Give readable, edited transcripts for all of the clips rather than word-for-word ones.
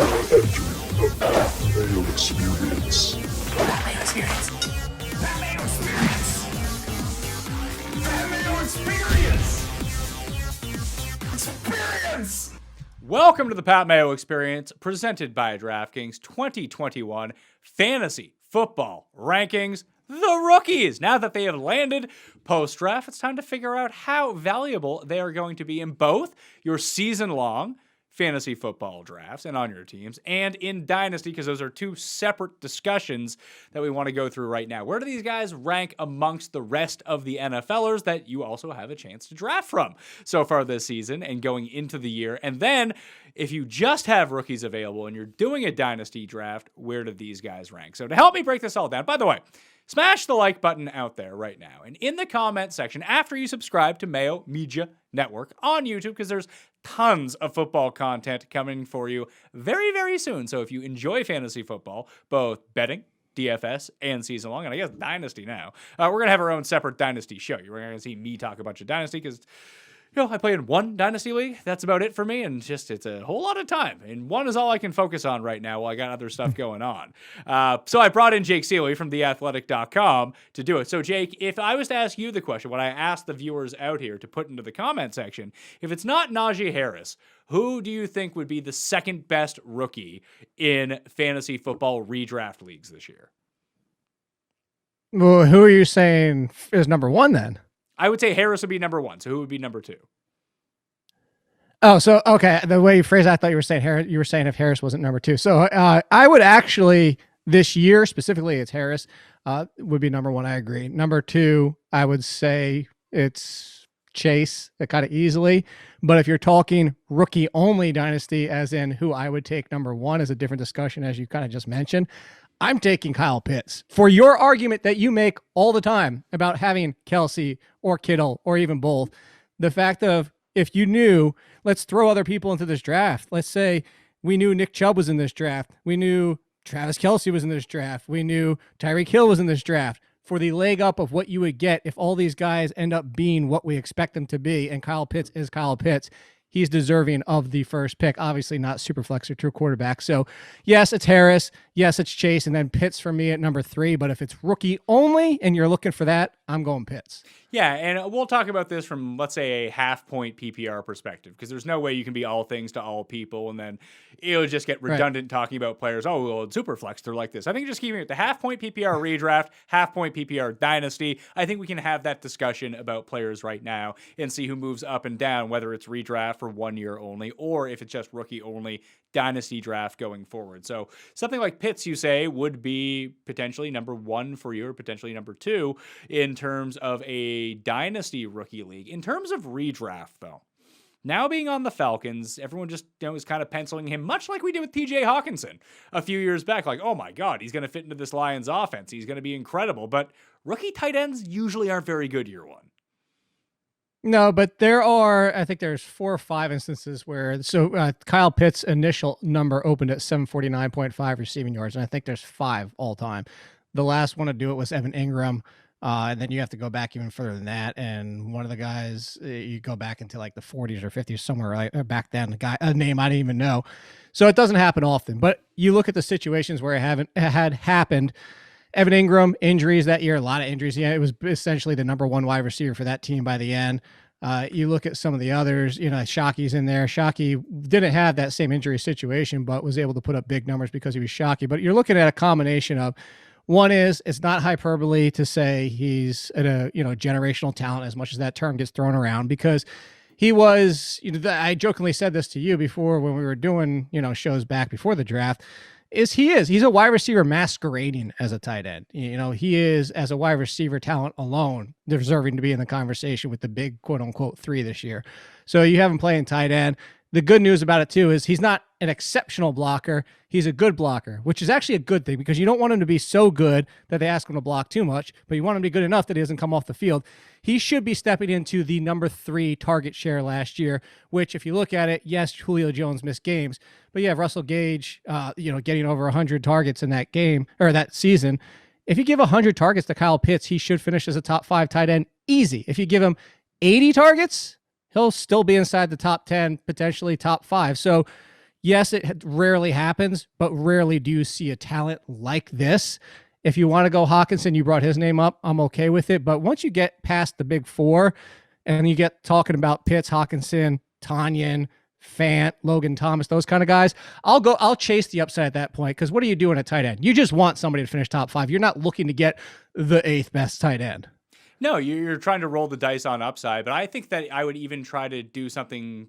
The Mayo Experience. That Mayo Experience. That Mayo Experience. That Mayo Experience. Experience. Welcome to the Pat Mayo Experience, presented by DraftKings 2021 Fantasy Football Rankings. The rookies. Now that they have landed post-draft, it's time to figure out how valuable they are going to be in both your season-long fantasy football drafts and on your teams, and in Dynasty, because those are two separate discussions that we want to go through right now. Where do these guys rank amongst the rest of the NFLers that you also have a chance to draft from so far this season and going into the year? And then, if you just have rookies available and you're doing a Dynasty draft, where do these guys rank? So to help me break this all down, by the way, smash the like button out there right now. And in the comment section, after you subscribe to Mayo Media Network on YouTube, because there's tons of football content coming for you very, very soon. So if you enjoy fantasy football, both betting, DFS, and season long, and I guess Dynasty now, we're going to have our own separate Dynasty show. You're going to see me talk a bunch of Dynasty because, you know, I play in one Dynasty league. That's about it for me. And just, it's a whole lot of time. And one is all I can focus on right now while I got other stuff going on. So I brought in Jake Ciely from theathletic.com to do it. So Jake, if I was to ask you the question, what I asked the viewers out here to put into the comment section, if it's not Najee Harris, who do you think would be the second best rookie in fantasy football redraft leagues this year? Well, who are you saying is number one then? I would say Harris would be number one. So who would be number two? Oh, so, okay. The way you phrased it, I thought you were saying Harris, you were saying if Harris wasn't number two. So I would actually, this year, specifically it's Harris, would be number one. I agree. Number two, I would say it's Chase kind of easily. But if you're talking rookie only Dynasty, as in who I would take number one, is a different discussion, as you kind of just mentioned. I'm taking Kyle Pitts for your argument that you make all the time about having Kelsey or Kittle or even both. The fact of, if you knew, let's throw other people into this draft. Let's say we knew Nick Chubb was in this draft. We knew Travis Kelsey was in this draft. We knew Tyreek Hill was in this draft. For the leg up of what you would get if all these guys end up being what we expect them to be, and Kyle Pitts is Kyle Pitts, he's deserving of the first pick. Obviously not super flex or true quarterback. So yes, it's Harris. Yes, it's Chase. And then Pitts for me at number three. But if it's rookie only and you're looking for that, I'm going Pitts. Yeah, and we'll talk about this from, let's say, a half-point PPR perspective, because there's no way you can be all things to all people, and then it'll just get redundant talking about players. Oh, well, in Superflex, they're like this. I think just keeping it the half-point PPR redraft, half-point PPR dynasty, I think we can have that discussion about players right now and see who moves up and down, whether it's redraft for 1 year only, or if it's just rookie only dynasty draft going forward. So something like Pitts, you say, would be potentially number one for you, or potentially number two in terms of a dynasty rookie league. In terms of redraft, though, now being on the Falcons, everyone just is kind of penciling him, much like we did with TJ Hawkinson a few years back. Like, oh my God, he's going to fit into this Lions offense. He's going to be incredible. But rookie tight ends usually aren't very good year one. No, but I think there's 4 or 5 instances where, Kyle Pitts' initial number opened at 749.5 receiving yards, and I think there's 5 all time. The last one to do it was Evan Ingram, and then you have to go back even further than that, and one of the guys, you go back into like the 40s or 50s, somewhere right back then, a name I didn't even know. So it doesn't happen often, but you look at the situations where it had happened. Evan Ingram, injuries that year, a lot of injuries. Yeah, it was essentially the number one wide receiver for that team by the end. You look at some of the others, Shockey's in there. Shockey didn't have that same injury situation, but was able to put up big numbers because he was Shockey. But you're looking at a combination of, one is, it's not hyperbole to say he's a generational talent, as much as that term gets thrown around, because he was, I jokingly said this to you before when we were doing, shows back before the draft. He's a wide receiver masquerading as a tight end. He is, as a wide receiver talent alone, deserving to be in the conversation with the big quote unquote 3 this year. So you have him playing tight end. The good news about it too is he's not an exceptional blocker. He's a good blocker, which is actually a good thing, because you don't want him to be so good that they ask him to block too much, but you want him to be good enough that he doesn't come off the field. He should be stepping into the number 3 target share last year, which, if you look at it, yes, Julio Jones missed games, but you have Russell Gage, getting over 100 targets in that game, or that season. If you give 100 targets to Kyle Pitts, he should finish as a top 5 tight end easy. If you give him 80 targets, he'll still be inside the top 10, potentially top 5. So Yes, it rarely happens, but rarely do you see a talent like this. If you want to go Hawkinson, you brought his name up. I'm okay with it. But once you get past the big four and you get talking about Pitts, Hawkinson, Tanyan, Fant, Logan Thomas, those kind of guys, I'll chase the upside at that point. Because what are you doing at tight end? You just want somebody to finish top 5. You're not looking to get the 8th best tight end. No, you're trying to roll the dice on upside, but I think that I would even try to do something.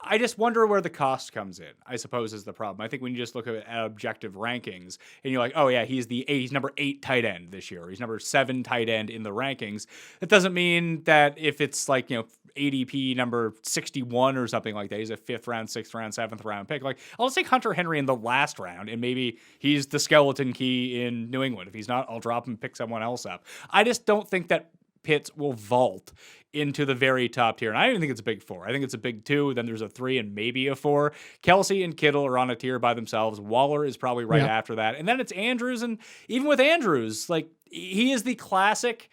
I just wonder where the cost comes in, I suppose, is the problem. I think when you just look at objective rankings and you're like, oh yeah, he's number 8 tight end this year, or he's number 7 tight end in the rankings. That doesn't mean that if it's like, ADP number 61 or something like that, he's a 5th round, 6th round, 7th round pick. Like, I'll take Hunter Henry in the last round, and maybe he's the skeleton key in New England. If he's not, I'll drop him and pick someone else up. I just don't think that Pitts will vault into the very top tier. And I don't even think it's a big 4. I think it's a big 2. Then there's a 3 and maybe a 4. Kelsey and Kittle are on a tier by themselves. Waller is probably right after that. And then it's Andrews. And even with Andrews, like, he is the classic,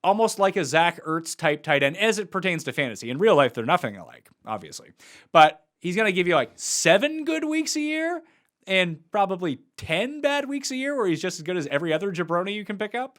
almost like a Zach Ertz type tight end as it pertains to fantasy. In real life, they're nothing alike, obviously. But he's going to give you like 7 good weeks a year and probably 10 bad weeks a year where he's just as good as every other jabroni you can pick up.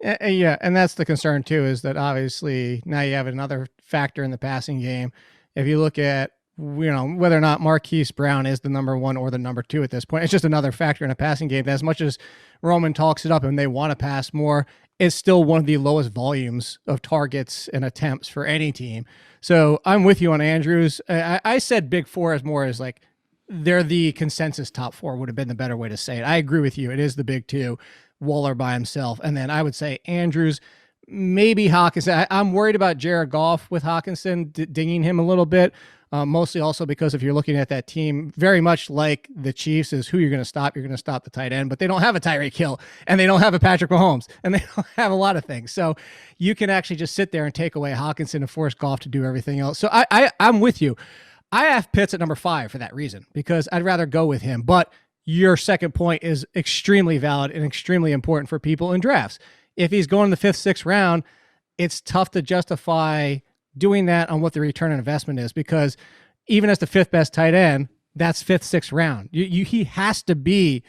Yeah, and that's the concern too, is that obviously now you have another factor in the passing game. If you look at, whether or not Marquise Brown is the number 1 or the number 2 at this point, it's just another factor in a passing game. As much as Roman talks it up and they want to pass more, it's still one of the lowest volumes of targets and attempts for any team. So I'm with you on Andrews. I said big 4 as more as like they're the consensus top 4 would have been the better way to say it. I agree with you. It is the big 2. Waller by himself. And then I would say Andrews, maybe Hawkinson. I'm worried about Jared Goff with Hawkinson dinging him a little bit, mostly also because if you're looking at that team, very much like the Chiefs, is who you're going to stop. You're going to stop the tight end, but they don't have a Tyreek Hill and they don't have a Patrick Mahomes and they don't have a lot of things. So you can actually just sit there and take away Hawkinson and force Goff to do everything else. So I'm with you. I have Pitts at number 5 for that reason, because I'd rather go with him. But your second point is extremely valid and extremely important for people in drafts. If he's going in the 5th, 6th round, it's tough to justify doing that on what the return on investment is, because even as the 5th best tight end, that's 5th, 6th round. He has to be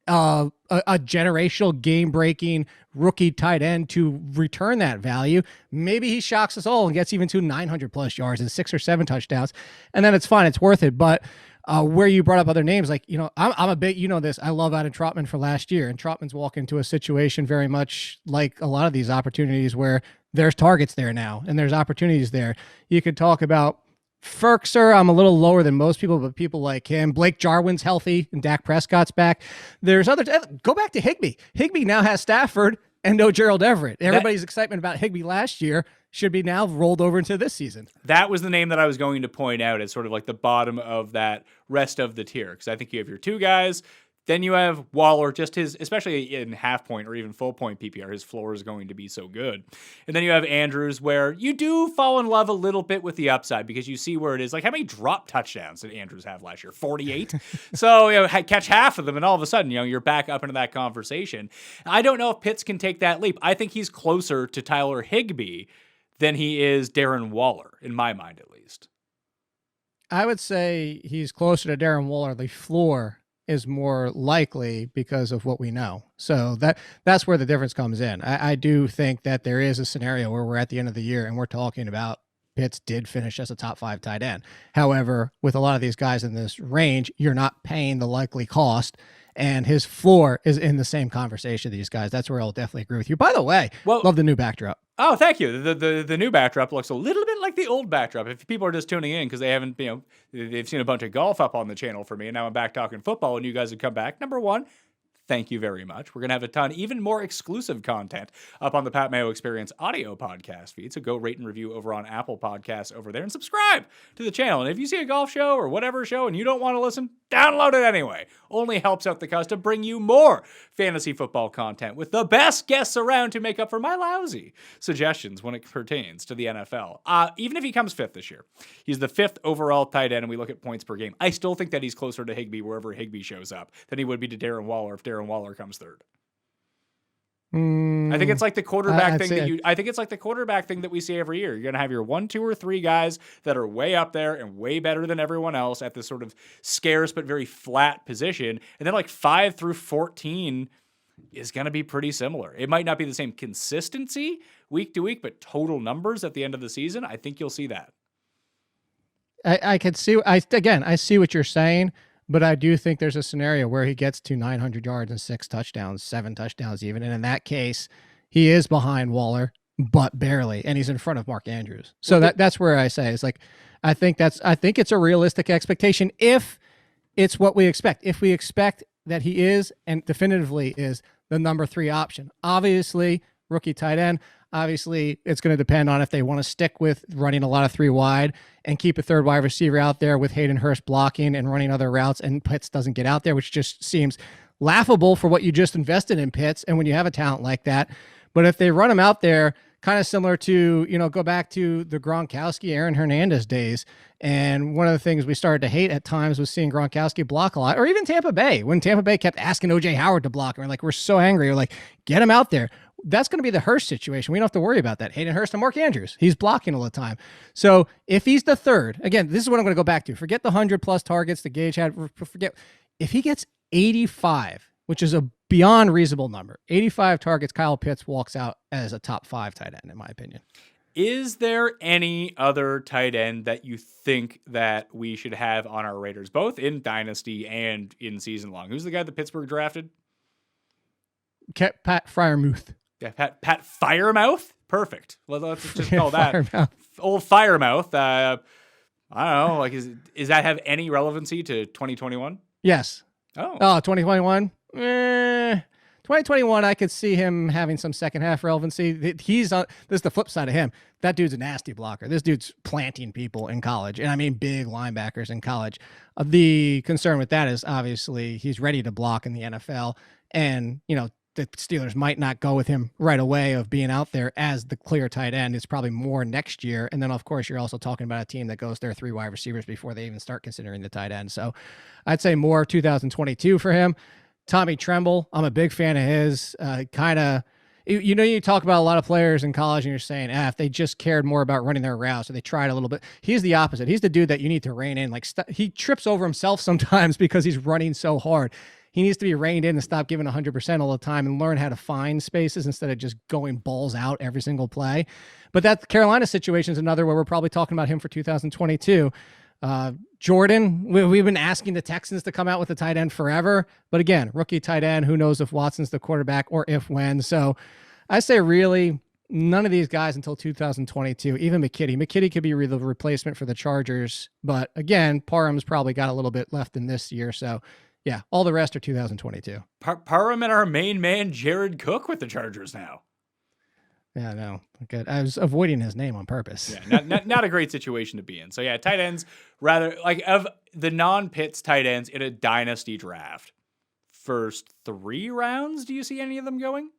a generational game-breaking rookie tight end to return that value. Maybe he shocks us all and gets even to 900 plus yards and 6 or 7 touchdowns, and then it's fine. It's worth it. But where you brought up other names, like, I'm a big, this, I love Adam Trotman for last year, and Trotman's walking into a situation very much like a lot of these opportunities where there's targets there now and there's opportunities there. You could talk about Ferkser. I'm a little lower than most people, but people like him. Blake Jarwin's healthy and Dak Prescott's back. There's others. Go back to Higbee. Higbee now has Stafford and no Gerald Everett. Everybody's excitement about Higbee last year should be now rolled over into this season. That was the name that I was going to point out as sort of like the bottom of that rest of the tier, because I think you have your 2 guys. Then you have Waller, just his, especially in half point or even full point PPR, his floor is going to be so good. And then you have Andrews, where you do fall in love a little bit with the upside because you see where it is. Like, how many drop touchdowns did Andrews have last year? 48? So, catch half of them, and all of a sudden, you're back up into that conversation. I don't know if Pitts can take that leap. I think he's closer to Tyler Higbee than he is Darren Waller, in my mind at least. I would say he's closer to Darren Waller. The floor is more likely because of what we know. So that's where the difference comes in. I do think that there is a scenario where we're at the end of the year and we're talking about Pitts did finish as a top 5 tight end. However, with a lot of these guys in this range, you're not paying the likely cost, and his floor is in the same conversation these guys. That's where I'll definitely agree with you. By the way, love the new backdrop. Oh, thank you. The new backdrop looks a little bit like the old backdrop. If people are just tuning in because they haven't, they've seen a bunch of golf up on the channel for me, and now I'm back talking football, and you guys have come back. Number 1, thank you very much. We're going to have a ton, even more exclusive content up on the Pat Mayo Experience audio podcast feed. So go rate and review over on Apple Podcasts over there and subscribe to the channel. And if you see a golf show or whatever show and you don't want to listen, download it anyway. Only helps out the cause to bring you more fantasy football content with the best guests around to make up for my lousy suggestions when it pertains to the NFL. Even if he comes 5th this year, he's the 5th overall tight end, and we look at points per game. I still think that he's closer to Higbee wherever Higbee shows up than he would be to Darren Waller if Darren Waller comes 3rd. I think it's like the quarterback I'd thing say I think it's like the quarterback thing that we see every year. You're going to have your 1, 2, or 3 guys that are way up there and way better than everyone else at this sort of scarce but very flat position. And then like 5 through 14 is going to be pretty similar. It might not be the same consistency week to week, but total numbers at the end of the season, I think you'll see that. I could see, I see what you're saying, but I do think there's a scenario where he gets to 900 yards and 6 touchdowns, 7 touchdowns even. And in that case, he is behind Waller, but barely, and he's in front of Mark Andrews. So that's where I say, it's like, I think it's a realistic expectation if it's what we expect. If we expect that he is, and definitively is, the number 3 option. Obviously, rookie tight end. Obviously, it's going to depend on if they want to stick with running a lot of 3 wide and keep a third wide receiver out there with Hayden Hurst blocking and running other routes, and Pitts doesn't get out there, which just seems laughable for what you just invested in Pitts and when you have a talent like that. But if they run him out there, kind of similar to, go back to the Gronkowski, Aaron Hernandez days. And one of the things we started to hate at times was seeing Gronkowski block a lot, or even Tampa Bay, when Tampa Bay kept asking OJ Howard to block. And we're so angry. We're like, get him out there. That's going to be the Hurst situation. We don't have to worry about that. Hayden Hurst and Mark Andrews, he's blocking all the time. So if he's the third, again, this is what I'm going to go back to. Forget the 100+ targets the Gage had. Forget if he gets 85, which is a beyond reasonable number. 85 targets, Kyle Pitts walks out as a top 5 tight end, in my opinion. Is there any other tight end that you think that we should have on our Raiders, both in Dynasty and in season long? Who's the guy that Pittsburgh drafted? Pat Freiermuth. Yeah, Pat Firemouth? Perfect. Let's just call that Firemouth. Old Firemouth. I don't know. Like, is that have any relevancy to 2021? Yes. Oh, 2021? 2021, I could see him having some second half relevancy. This is the flip side of him. That dude's a nasty blocker. This dude's planting people in college, and I mean big linebackers in college. The concern with that is obviously he's ready to block in the NFL, and the Steelers might not go with him right away of being out there as the clear tight end. It's probably more next year. And then, of course, you're also talking about a team that goes their 3 wide receivers before they even start considering the tight end. So I'd say more 2022 for him. Tommy Tremble, I'm a big fan of his. You talk about a lot of players in college and you're saying, if they just cared more about running their routes or they tried a little bit. He's the opposite. He's the dude that you need to rein in. He trips over himself sometimes because he's running so hard. He needs to be reined in and stop giving 100% all the time and learn how to find spaces instead of just going balls out every single play. But that Carolina situation is another where we're probably talking about him for 2022. Jordan, we've been asking the Texans to come out with a tight end forever. But again, rookie tight end, who knows if Watson's the quarterback or if when. So I say really none of these guys until 2022, even McKitty. McKitty could be the replacement for the Chargers. But again, Parham's probably got a little bit left in this year. So yeah, all the rest are 2022. Parham and our main man, Jared Cook, with the Chargers now. Yeah, no, good. I was avoiding his name on purpose. Yeah, not a great situation to be in. So yeah, tight ends, rather like of the non-Pitts tight ends in a dynasty draft, first 3 rounds, do you see any of them going?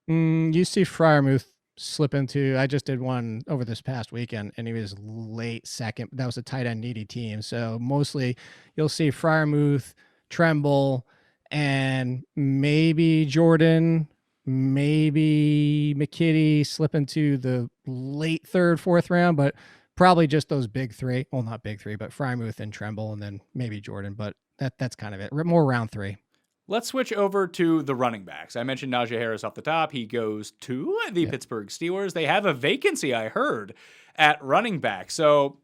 You see Freiermuth slip into, I just did one over this past weekend and he was late second. That was a tight end needy team. So mostly you'll see Freiermuth, Tremble, and maybe Jordan, maybe McKitty slip into the late 3rd, 4th round, but probably just those big 3. Well, not big 3, but Freiermuth and Tremble, and then maybe Jordan, but that's kind of it. More round 3. Let's switch over to the running backs. I mentioned Najee Harris off the top. He goes to the Pittsburgh Steelers. They have a vacancy, I heard, at running back. So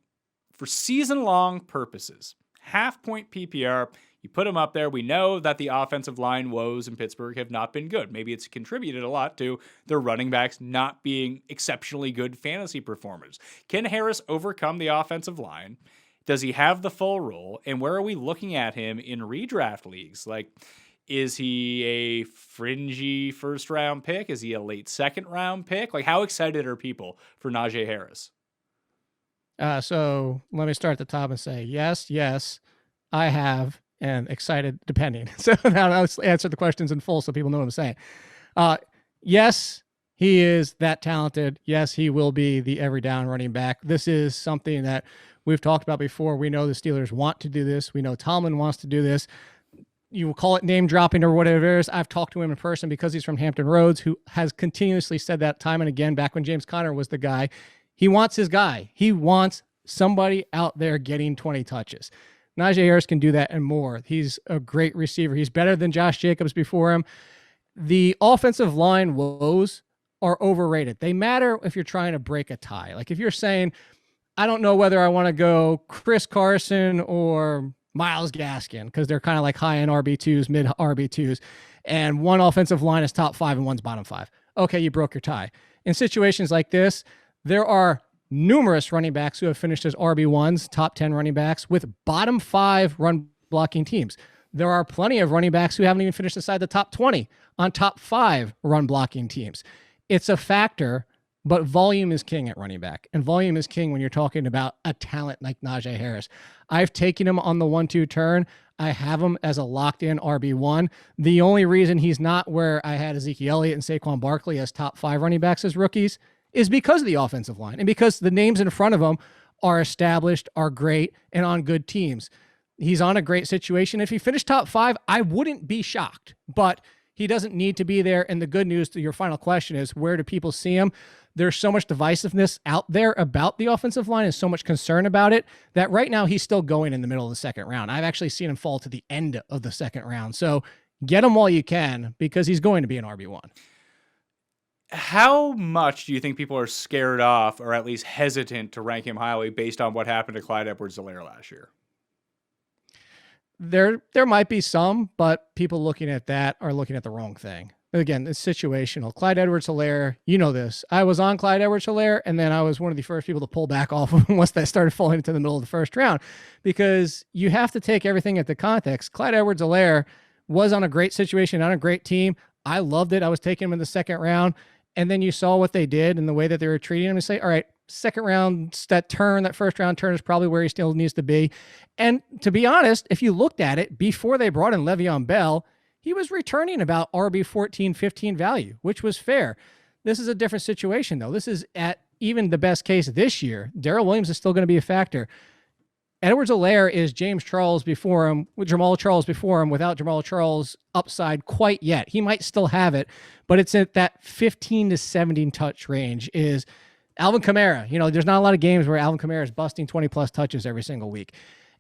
for season-long purposes, half-point PPR, you put him up there. We know that the offensive line woes in Pittsburgh have not been good. Maybe it's contributed a lot to their running backs not being exceptionally good fantasy performers. Can Harris overcome the offensive line? Does he have the full role? And where are we looking at him in redraft leagues? Like, is he a fringy 1st-round pick? Is he a late 2nd-round pick? Like, how excited are people for Najee Harris? So let me start at the top and say, yes, I have, and excited depending. So now let's answer the questions in full so people know what I'm saying. Yes, he is that talented. Yes, he will be the every down running back. This is something that we've talked about before. We know the Steelers want to do this. We know Tomlin wants to do this. you will call it name dropping or whatever it is. I've talked to him in person because he's from Hampton Roads, who has continuously said that time and again, back when James Conner was the guy. He wants his guy. He wants somebody out there getting 20 touches. Najee Harris can do that and more. He's a great receiver. He's better than Josh Jacobs before him. The offensive line woes are overrated. They matter if you're trying to break a tie. Like if you're saying, I don't know whether I want to go Chris Carson or Myles Gaskin, because they're kind of like high-end RB2s, mid RB2s, and one offensive line is top 5 and one's bottom 5. Okay, you broke your tie. In situations like this, there are numerous running backs who have finished as RB1s, top 10 running backs, with bottom 5 run blocking teams. There are plenty of running backs who haven't even finished inside the top 20 on top 5 run blocking teams. It's a factor, but volume is king at running back, and volume is king when you're talking about a talent like Najee Harris. I've taken him on the 1-2 turn. I have him as a locked-in RB1. The only reason he's not where I had Ezekiel Elliott and Saquon Barkley as top 5 running backs as rookies is because of the offensive line and because the names in front of him are established, are great, and on good teams. He's on a great situation. If he finished top 5, I wouldn't be shocked, but he doesn't need to be there. And the good news to your final question is, where do people see him? There's so much divisiveness out there about the offensive line and so much concern about it that right now he's still going in the middle of the second round. I've actually seen him fall to the end of the second round. So get him while you can, because he's going to be an RB1. How much do you think people are scared off or at least hesitant to rank him highly based on what happened to Clyde Edwards-Helaire last year? There might be some, but people looking at that are looking at the wrong thing. Again, it's situational. Clyde Edwards-Helaire, you know this. I was on Clyde Edwards-Helaire, and then I was one of the first people to pull back off of him once that started falling into the middle of the first round, because you have to take everything into context. Clyde Edwards-Helaire was on a great situation, on a great team. I loved it. I was taking him in the second round, and then you saw what they did and the way that they were treating him and say, all right, second round, that first round turn is probably where he still needs to be. And to be honest, if you looked at it before they brought in Le'Veon Bell, he was returning about RB 14, 15 value, which was fair. This is a different situation, though. This is at even the best case this year. Darrell Williams is still going to be a factor. Edwards-Helaire is James Charles before him, with Jamal Charles before him, without Jamal Charles' upside quite yet. He might still have it, but it's at that 15 to 17 touch range is Alvin Kamara. You know, there's not a lot of games where Alvin Kamara is busting 20-plus touches every single week.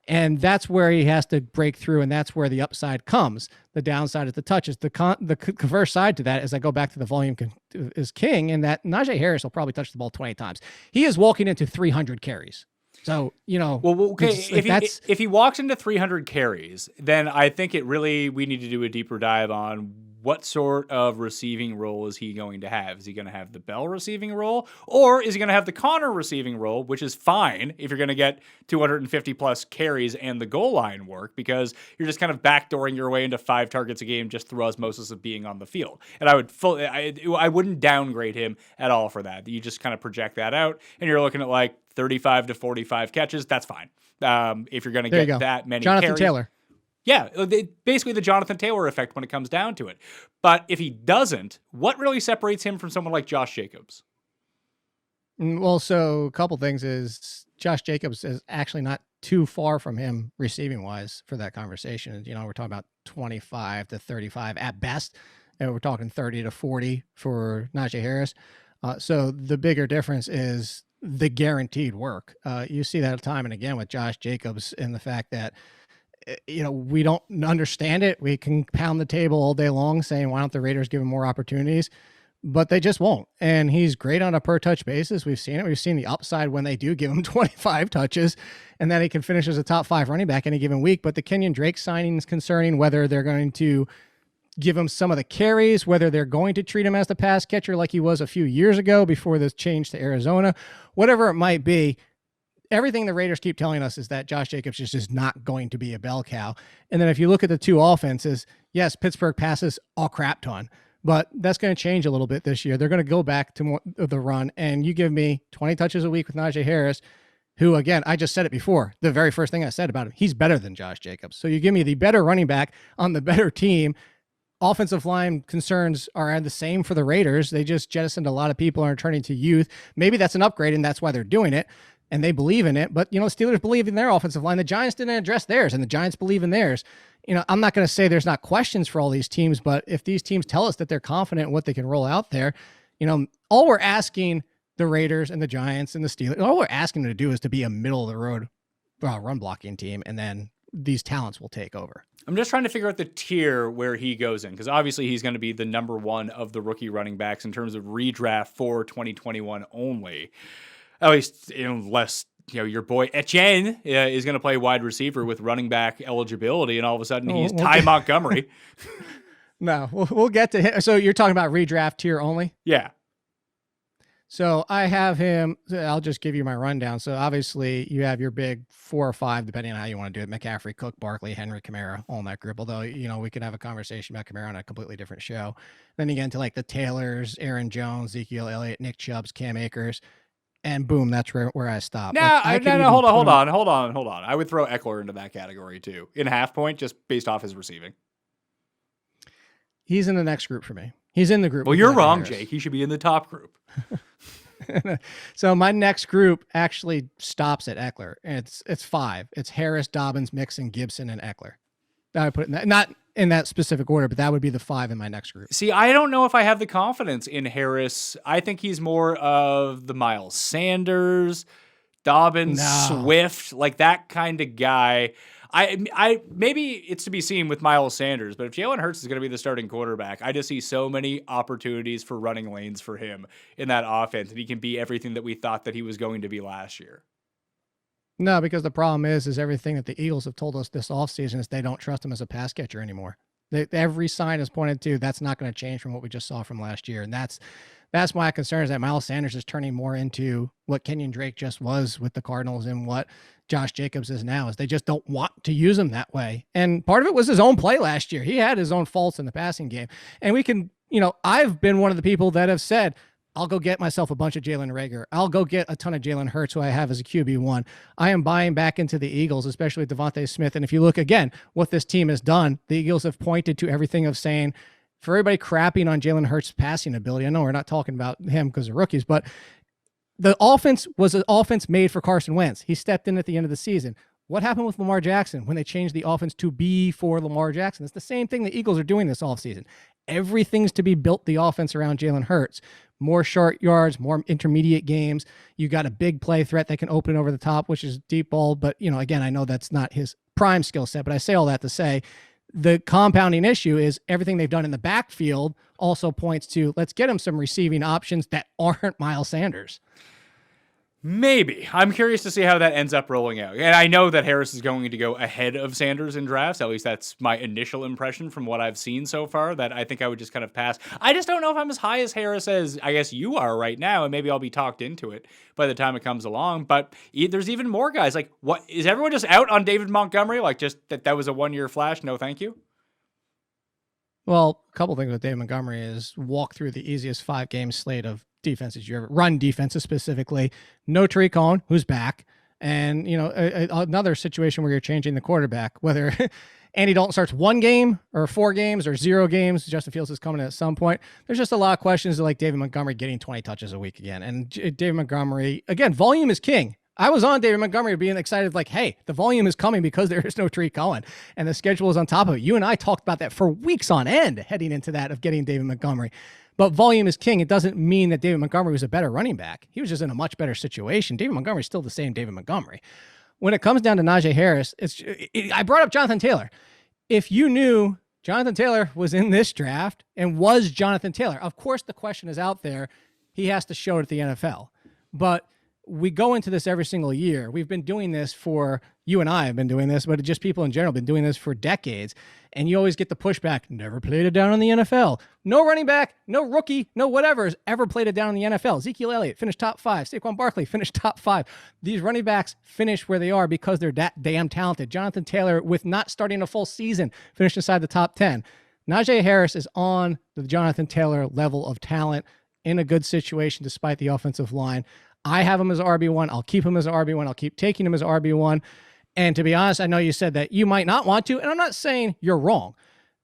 And that's where he has to break through, and that's where the upside comes. The downside is the touches. The converse side to that is I go back to the volume is king, and that Najee Harris will probably touch the ball 20 times. He is walking into 300 carries. So, you know. Well, okay, if he walks into 300 carries, then I think we need to do a deeper dive on what sort of receiving role is he going to have? Is he going to have the Bell receiving role, or is he going to have the Connor receiving role, which is fine if you're going to get 250 plus carries and the goal line work, because you're just kind of backdooring your way into 5 targets a game just through osmosis of being on the field. And I wouldn't downgrade him at all for that. You just kind of project that out, and you're looking at like 35 to 45 catches. That's fine. If you're going to get that many Jonathan carries. Taylor. Yeah, basically the Jonathan Taylor effect when it comes down to it. But if he doesn't, what really separates him from someone like Josh Jacobs? Well, so a couple things is Josh Jacobs is actually not too far from him receiving wise for that conversation. You know, we're talking about 25 to 35 at best, and we're talking 30 to 40 for Najee Harris. So the bigger difference is the guaranteed work. You see that time and again with Josh Jacobs, and the fact that, you know, we don't understand it. We can pound the table all day long saying, why don't the Raiders give him more opportunities? But they just won't. And he's great on a per touch basis. We've seen it. We've seen the upside when they do give him 25 touches, and then he can finish as a top 5 running back any given week. But the Kenyon Drake signing is concerning, whether they're going to give him some of the carries, whether they're going to treat him as the pass catcher like he was a few years ago before this change to Arizona, whatever it might be. Everything the Raiders keep telling us is that Josh Jacobs just is not going to be a bell cow. And then if you look at the two offenses, yes, Pittsburgh passes a crap ton, but that's going to change a little bit this year. They're going to go back to more of the run, and you give me 20 touches a week with Najee Harris, who, again, I just said it before, the very first thing I said about him, he's better than Josh Jacobs. So you give me the better running back on the better team. Offensive line concerns are the same for the Raiders. They just jettisoned a lot of people and are turning to youth. Maybe that's an upgrade, and that's why they're doing it. and they believe in it. But, the Steelers believe in their offensive line. The Giants didn't address theirs, and the Giants believe in theirs. I'm not going to say there's not questions for all these teams, but if these teams tell us that they're confident in what they can roll out there, all we're asking the Raiders and the Giants and the Steelers, all we're asking them to do is to be a middle of the road run blocking team, and then these talents will take over. I'm just trying to figure out the tier where he goes in, because obviously he's going to be the number one of the rookie running backs in terms of redraft for 2021 only. At least, unless your boy Etienne is going to play wide receiver with running back eligibility, and all of a sudden he's Ty Montgomery. No, we'll get to him. So you're talking about redraft tier only? Yeah. So I have him. I'll just give you my rundown. So obviously you have your big 4 or 5, depending on how you want to do it. McCaffrey, Cook, Barkley, Henry, Kamara, all in that group. Although, we could have a conversation about Kamara on a completely different show. Then you get into like the Taylors, Aaron Jones, Ezekiel Elliott, Nick Chubbs, Cam Akers. And boom, that's where I stop. No, hold on. I would throw Eckler into that category too, in half point, just based off his receiving. He's in the next group for me. He's in the group. Well, you're wrong, Jake. He should be in the top group. So my next group actually stops at Eckler. And it's 5. It's Harris, Dobbins, Mixon, Gibson, and Eckler. I would put in that, not in that specific order, but that would be the 5 in my next group. See, I don't know if I have the confidence in Harris. I think he's more of the Miles Sanders, Dobbins, Swift, like that kind of guy. I maybe it's to be seen with Miles Sanders, but if Jalen Hurts is going to be the starting quarterback, I just see so many opportunities for running lanes for him in that offense, and he can be everything that we thought that he was going to be last year. No, because the problem is everything that the Eagles have told us this offseason is they don't trust him as a pass catcher anymore. Every sign is pointed to that's not going to change from what we just saw from last year, and that's my concern is that Miles Sanders is turning more into what Kenyon Drake just was with the Cardinals and what Josh Jacobs is now, is they just don't want to use him that way. And part of it was his own play last year. He had his own faults in the passing game. And we can, I've been one of the people that have said, I'll go get myself a bunch of Jalen Reagor. I'll go get a ton of Jalen Hurts, who I have as a QB1. I am buying back into the Eagles, especially Devontae Smith. And if you look again, what this team has done, the Eagles have pointed to everything of saying, for everybody crapping on Jalen Hurts' passing ability, I know we're not talking about him because of rookies, but the offense was an offense made for Carson Wentz. He stepped in at the end of the season. What happened with Lamar Jackson when they changed the offense to be for Lamar Jackson? It's the same thing the Eagles are doing this offseason. Everything's to be built the offense around Jalen Hurts. More short yards, more intermediate games. You got a big play threat that can open over the top, which is deep ball. But, again, I know that's not his prime skill set, but I say all that to say the compounding issue is everything they've done in the backfield also points to let's get him some receiving options that aren't Miles Sanders. Maybe. I'm curious to see how that ends up rolling out. And I know that Harris is going to go ahead of Sanders in drafts. At least that's my initial impression from what I've seen so far, that I think I would just kind of pass. I just don't know if I'm as high as Harris as I guess you are right now, and maybe I'll be talked into it by the time it comes along. But there's even more guys. Like, what is everyone just out on David Montgomery? Like, just that was a one-year flash? No, thank you. Well, a couple things with David Montgomery is walk through the easiest 5-game slate of defenses you ever run defenses specifically. No Tariq Cohen, who's back, and another situation where you're changing the quarterback, whether Andy Dalton starts 1 game or 4 games or 0 games. Justin Fields is coming at some point. There's just a lot of questions like David Montgomery getting 20 touches a week again, and David Montgomery again. Volume is king. I was on David Montgomery being excited, like, hey, the volume is coming because there is no Tariq Cohen and the schedule is on top of it. You and I talked about that for weeks on end heading into that of getting David Montgomery. But volume is king. It doesn't mean that David Montgomery was a better running back. He was just in a much better situation. David Montgomery is still the same David Montgomery. When it comes down to Najee Harris, I brought up Jonathan Taylor. If you knew Jonathan Taylor was in this draft and was Jonathan Taylor, of course the question is out there. He has to show it at the NFL. But we go into this every single year. We've been doing this you and I have been doing this, but just people in general have been doing this for decades. And you always get the pushback, never played it down in the NFL. No running back, no rookie, no whatever has ever played it down in the NFL. Ezekiel Elliott finished top 5. Saquon Barkley finished top 5. These running backs finish where they are because they're that damn talented. Jonathan Taylor, with not starting a full season, finished inside the top 10. Najee Harris is on the Jonathan Taylor level of talent in a good situation despite the offensive line. I have him as RB1. I'll keep him as RB1. I'll keep taking him as RB1. And to be honest, I know you said that you might not want to, and I'm not saying you're wrong.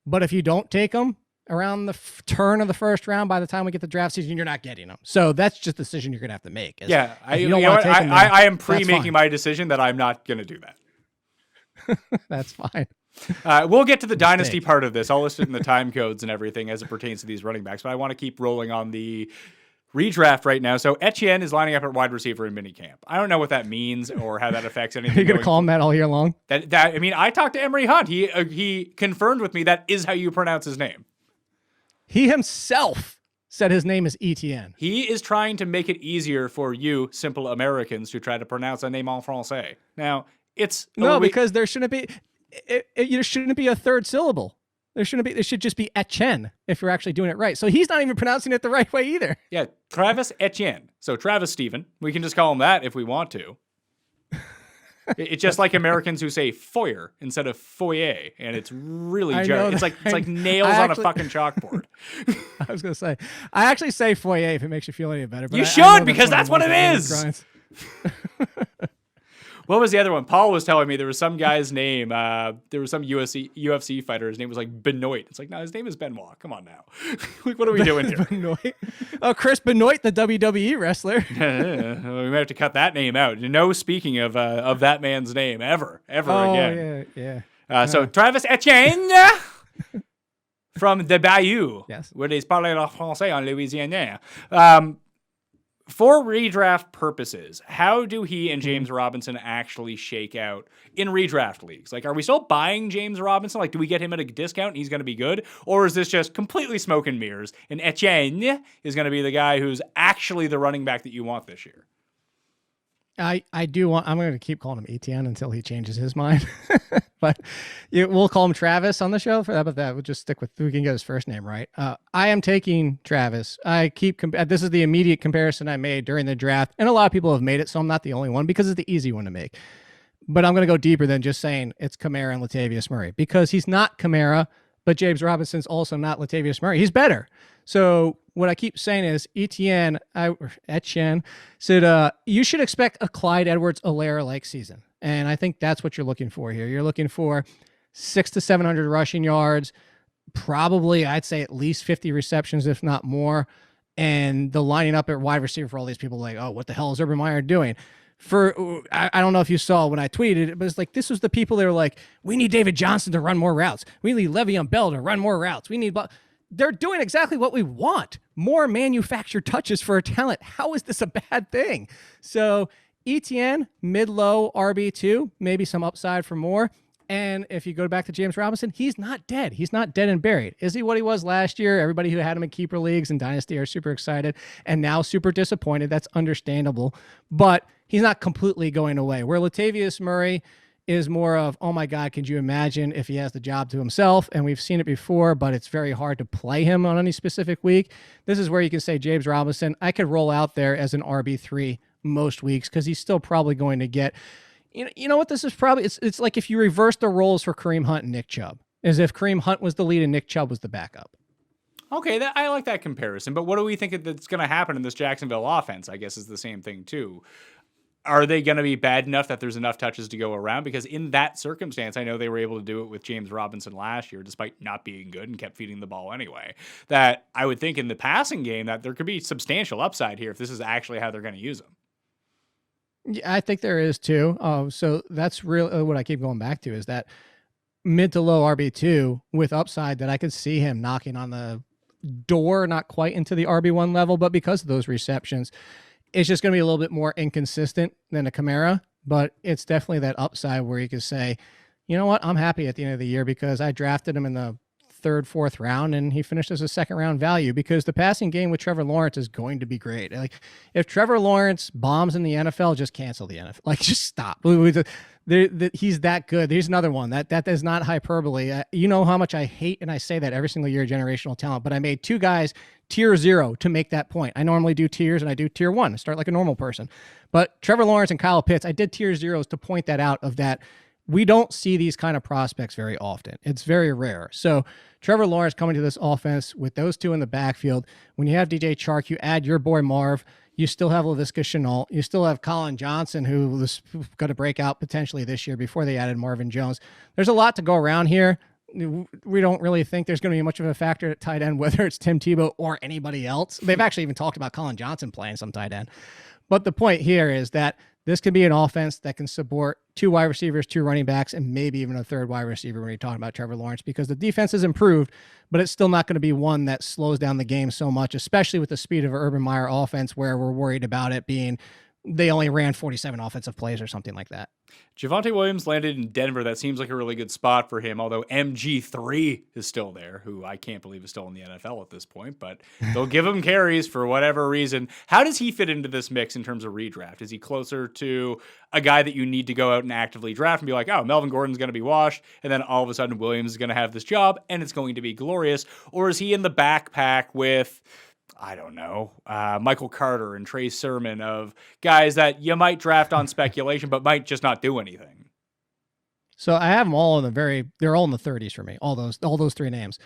But if you don't take him, around the turn of the first round, by the time we get the draft season, you're not getting them. So that's just a decision you're going to have to make. Yeah, you don't want to take them there, I am pre-making my decision that I'm not going to do that. That's fine. We'll get to the dynasty part of this. I'll list it in the time codes and everything as it pertains to these running backs, but I want to keep rolling on the redraft right now. So Etienne is lining up at wide receiver in minicamp. I don't know what that means or how that affects anything. Are you going to call him that all year long? I mean, I talked to Emery Hunt. He confirmed with me that is how you pronounce his name. He himself said his name is Etienne. He is trying to make it easier for you simple Americans to try to pronounce a name en français. Now, it's because there shouldn't be there shouldn't be a third syllable. There should just be Etienne if you're actually doing it right. So he's not even pronouncing it the right way either. Yeah, Travis Etienne. So Travis Stephen. We can just call him that if we want to. It's just like Americans who say foyer instead of foyer, and it's really it's like nails on a fucking chalkboard. I was gonna say, I actually say foyer if it makes you feel any better. But you should, because that's what it is. What was the other one? Paul was telling me there was some guy's name. There was some UFC fighter. His name was like Benoit. It's like, no, his name is Benoit. Come on now. Like, what are we doing here? Benoit. Oh, Chris Benoit, the WWE wrestler. We might have to cut that name out. No speaking of that man's name ever again. Yeah. So Travis Etienne from the Bayou. Yes. Where they parle le français en Louisiana. For redraft purposes, how do he and James Robinson actually shake out in redraft leagues? Like, are we still buying James Robinson? Like, do we get him at a discount and he's going to be good? Or is this just completely smoke and mirrors and Etienne is going to be the guy who's actually the running back that you want this year? I'm going to keep calling him Etienne until he changes his mind. But we'll call him Travis on the show for that. But that we'll just stick with, we can get his first name right. I am taking Travis. This is the immediate comparison I made during the draft. And a lot of people have made it, so I'm not the only one because it's the easy one to make. But I'm going to go deeper than just saying it's Kamara and Latavius Murray, because he's not Kamara, but James Robinson's also not Latavius Murray. He's better. So what I keep saying is Etienne said, you should expect a Clyde Edwards-Helaire-like season. And I think that's what you're looking for here. You're looking for 600 to 700 rushing yards, probably I'd say at least 50 receptions, if not more. And the lining up at wide receiver for all these people like, oh, what the hell is Urban Meyer doing? I don't know if you saw when I tweeted it, but it's like, this was the people that were like, we need David Johnson to run more routes. We need Le'Veon Bell to run more routes. They're doing exactly what we want. More manufactured touches for a talent. How is this a bad thing? So Etienne, mid-low RB2, maybe some upside for more. And if you go back to James Robinson, he's not dead. He's not dead and buried. Is he what he was last year? Everybody who had him in keeper leagues and Dynasty are super excited and now super disappointed. That's understandable. But he's not completely going away. Where Latavius Murray is more of, oh my God, could you imagine if he has the job to himself? And we've seen it before, but it's very hard to play him on any specific week. This is where you can say James Robinson, I could roll out there as an RB3 most weeks because he's still probably going to get, you know what this is probably, it's like if you reverse the roles for Kareem Hunt and Nick Chubb, as if Kareem Hunt was the lead and Nick Chubb was the backup. Okay, I like that comparison, but what do we think that's going to happen in this Jacksonville offense, I guess is the same thing too. Are they going to be bad enough that there's enough touches to go around? Because in that circumstance, I know they were able to do it with James Robinson last year, despite not being good and kept feeding the ball anyway. That I would think in the passing game that there could be substantial upside here if this is actually how they're going to use them. Yeah, I think there is too. So that's really what I keep going back to is that mid to low RB2 with upside that I could see him knocking on the door, not quite into the RB1 level, but because of those receptions, it's just going to be a little bit more inconsistent than a Kamara, but it's definitely that upside where you could say, you know what, I'm happy at the end of the year because I drafted him in the third, fourth round, and he finished as a second round value because the passing game with Trevor Lawrence is going to be great. Like if Trevor Lawrence bombs in the NFL, just cancel the NFL. Like just stop. He's that good. There's another one that is not hyperbole. You know how much I hate, and I say that every single year, generational talent, but I made two guys tier 0 to make that point. I normally do tiers and I do tier 1. I start like a normal person, but Trevor Lawrence and Kyle Pitts, I did tier 0s to point that out of that. We don't see these kind of prospects very often. It's very rare. So Trevor Lawrence coming to this offense with those two in the backfield. When you have DJ Chark, you add your boy Marv. You still have Laviska Shenault. You still have Colin Johnson, who was going to break out potentially this year before they added Marvin Jones. There's a lot to go around here. we don't really think there's going to be much of a factor at tight end, whether it's Tim Tebow or anybody else. They've actually even talked about Colin Johnson playing some tight end. But the point here is that this can be an offense that can support 2 wide receivers, 2 running backs, and maybe even a 3rd wide receiver when you're talking about Trevor Lawrence, because the defense has improved, but it's still not going to be one that slows down the game so much, especially with the speed of an Urban Meyer offense, where we're worried about it being they only ran 47 offensive plays or something like that. Javonte Williams landed in Denver. That seems like a really good spot for him, although MG3 is still there, who I can't believe is still in the NFL at this point, but they'll give him carries for whatever reason. How does he fit into this mix in terms of redraft? Is he closer to a guy that you need to go out and actively draft and be like, oh, Melvin Gordon's going to be washed, and then all of a sudden Williams is going to have this job, and it's going to be glorious? Or is he in the backpack with, I don't know, Michael Carter and Trey Sermon, of guys that you might draft on speculation, but might just not do anything? So I have them all they're all in the 30s for me, all those 3 names,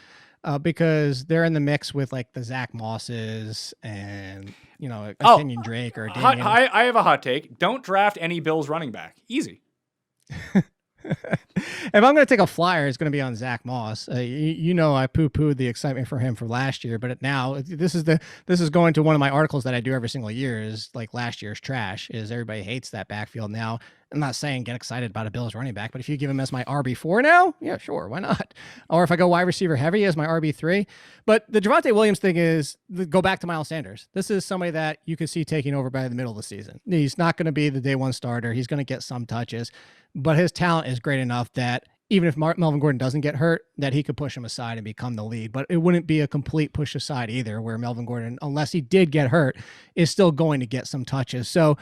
because they're in the mix with like the Zach Mosses and, Etienne Drake or Damian. I have a hot take. Don't draft any Bills running back. Easy. If I'm going to take a flyer, it's going to be on Zach Moss. I poo-pooed the excitement for him for last year, but now this is going to one of my articles that I do every single year, is like last year's trash, is everybody hates that backfield now. I'm not saying get excited about a Bills running back, but if you give him as my RB4 now, yeah, sure, why not? Or if I go wide receiver heavy as my RB3. But the Javonte Williams thing is, go back to Miles Sanders. This is somebody that you could see taking over by the middle of the season. He's not going to be the day one starter. He's going to get some touches, but his talent is great enough that even if Melvin Gordon doesn't get hurt, that he could push him aside and become the lead. But it wouldn't be a complete push aside either, where Melvin Gordon, unless he did get hurt, is still going to get some touches. So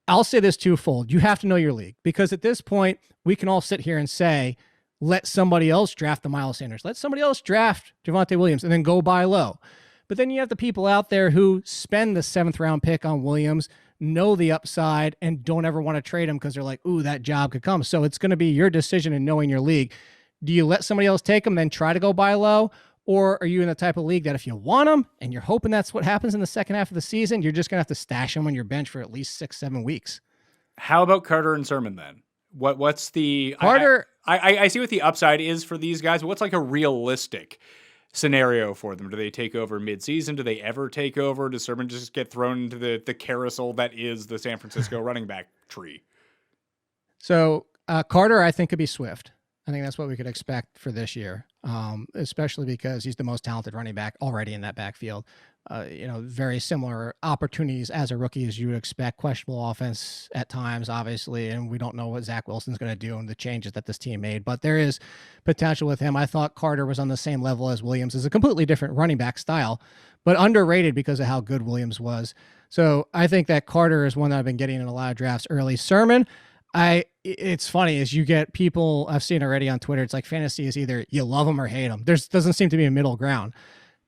I'll say this twofold. You have to know your league, because at this point, we can all sit here and say, let somebody else draft the Miles Sanders. Let somebody else draft Javonte Williams and then go buy low. But then you have the people out there who spend the 7th round pick on Williams, know the upside, and don't ever want to trade him because they're like, ooh, that job could come. So it's going to be your decision in knowing your league. Do you let somebody else take him, then try to go buy low? Or are you in the type of league that if you want them and you're hoping that's what happens in the second half of the season, you're just going to have to stash them on your bench for at least 6-7 weeks? How about Carter and Sermon then? What's the Carter? I see what the upside is for these guys, but what's like a realistic scenario for them? Do they take over midseason? Do they ever take over? Does Sermon just get thrown into the carousel that is the San Francisco running back tree? So Carter, I think, could be swift. I think that's what we could expect for this year, especially because he's the most talented running back already in that backfield. Very similar opportunities as a rookie as you would expect. Questionable offense at times, obviously, and we don't know what Zach Wilson's going to do and the changes that this team made, but there is potential with him. I thought Carter was on the same level as Williams, is a completely different running back style, but underrated because of how good Williams was. So I think that Carter is one that I've been getting in a lot of drafts early. Sermon, it's funny as you get people I've seen already on Twitter. It's like fantasy is either you love him or hate him. There doesn't seem to be a middle ground.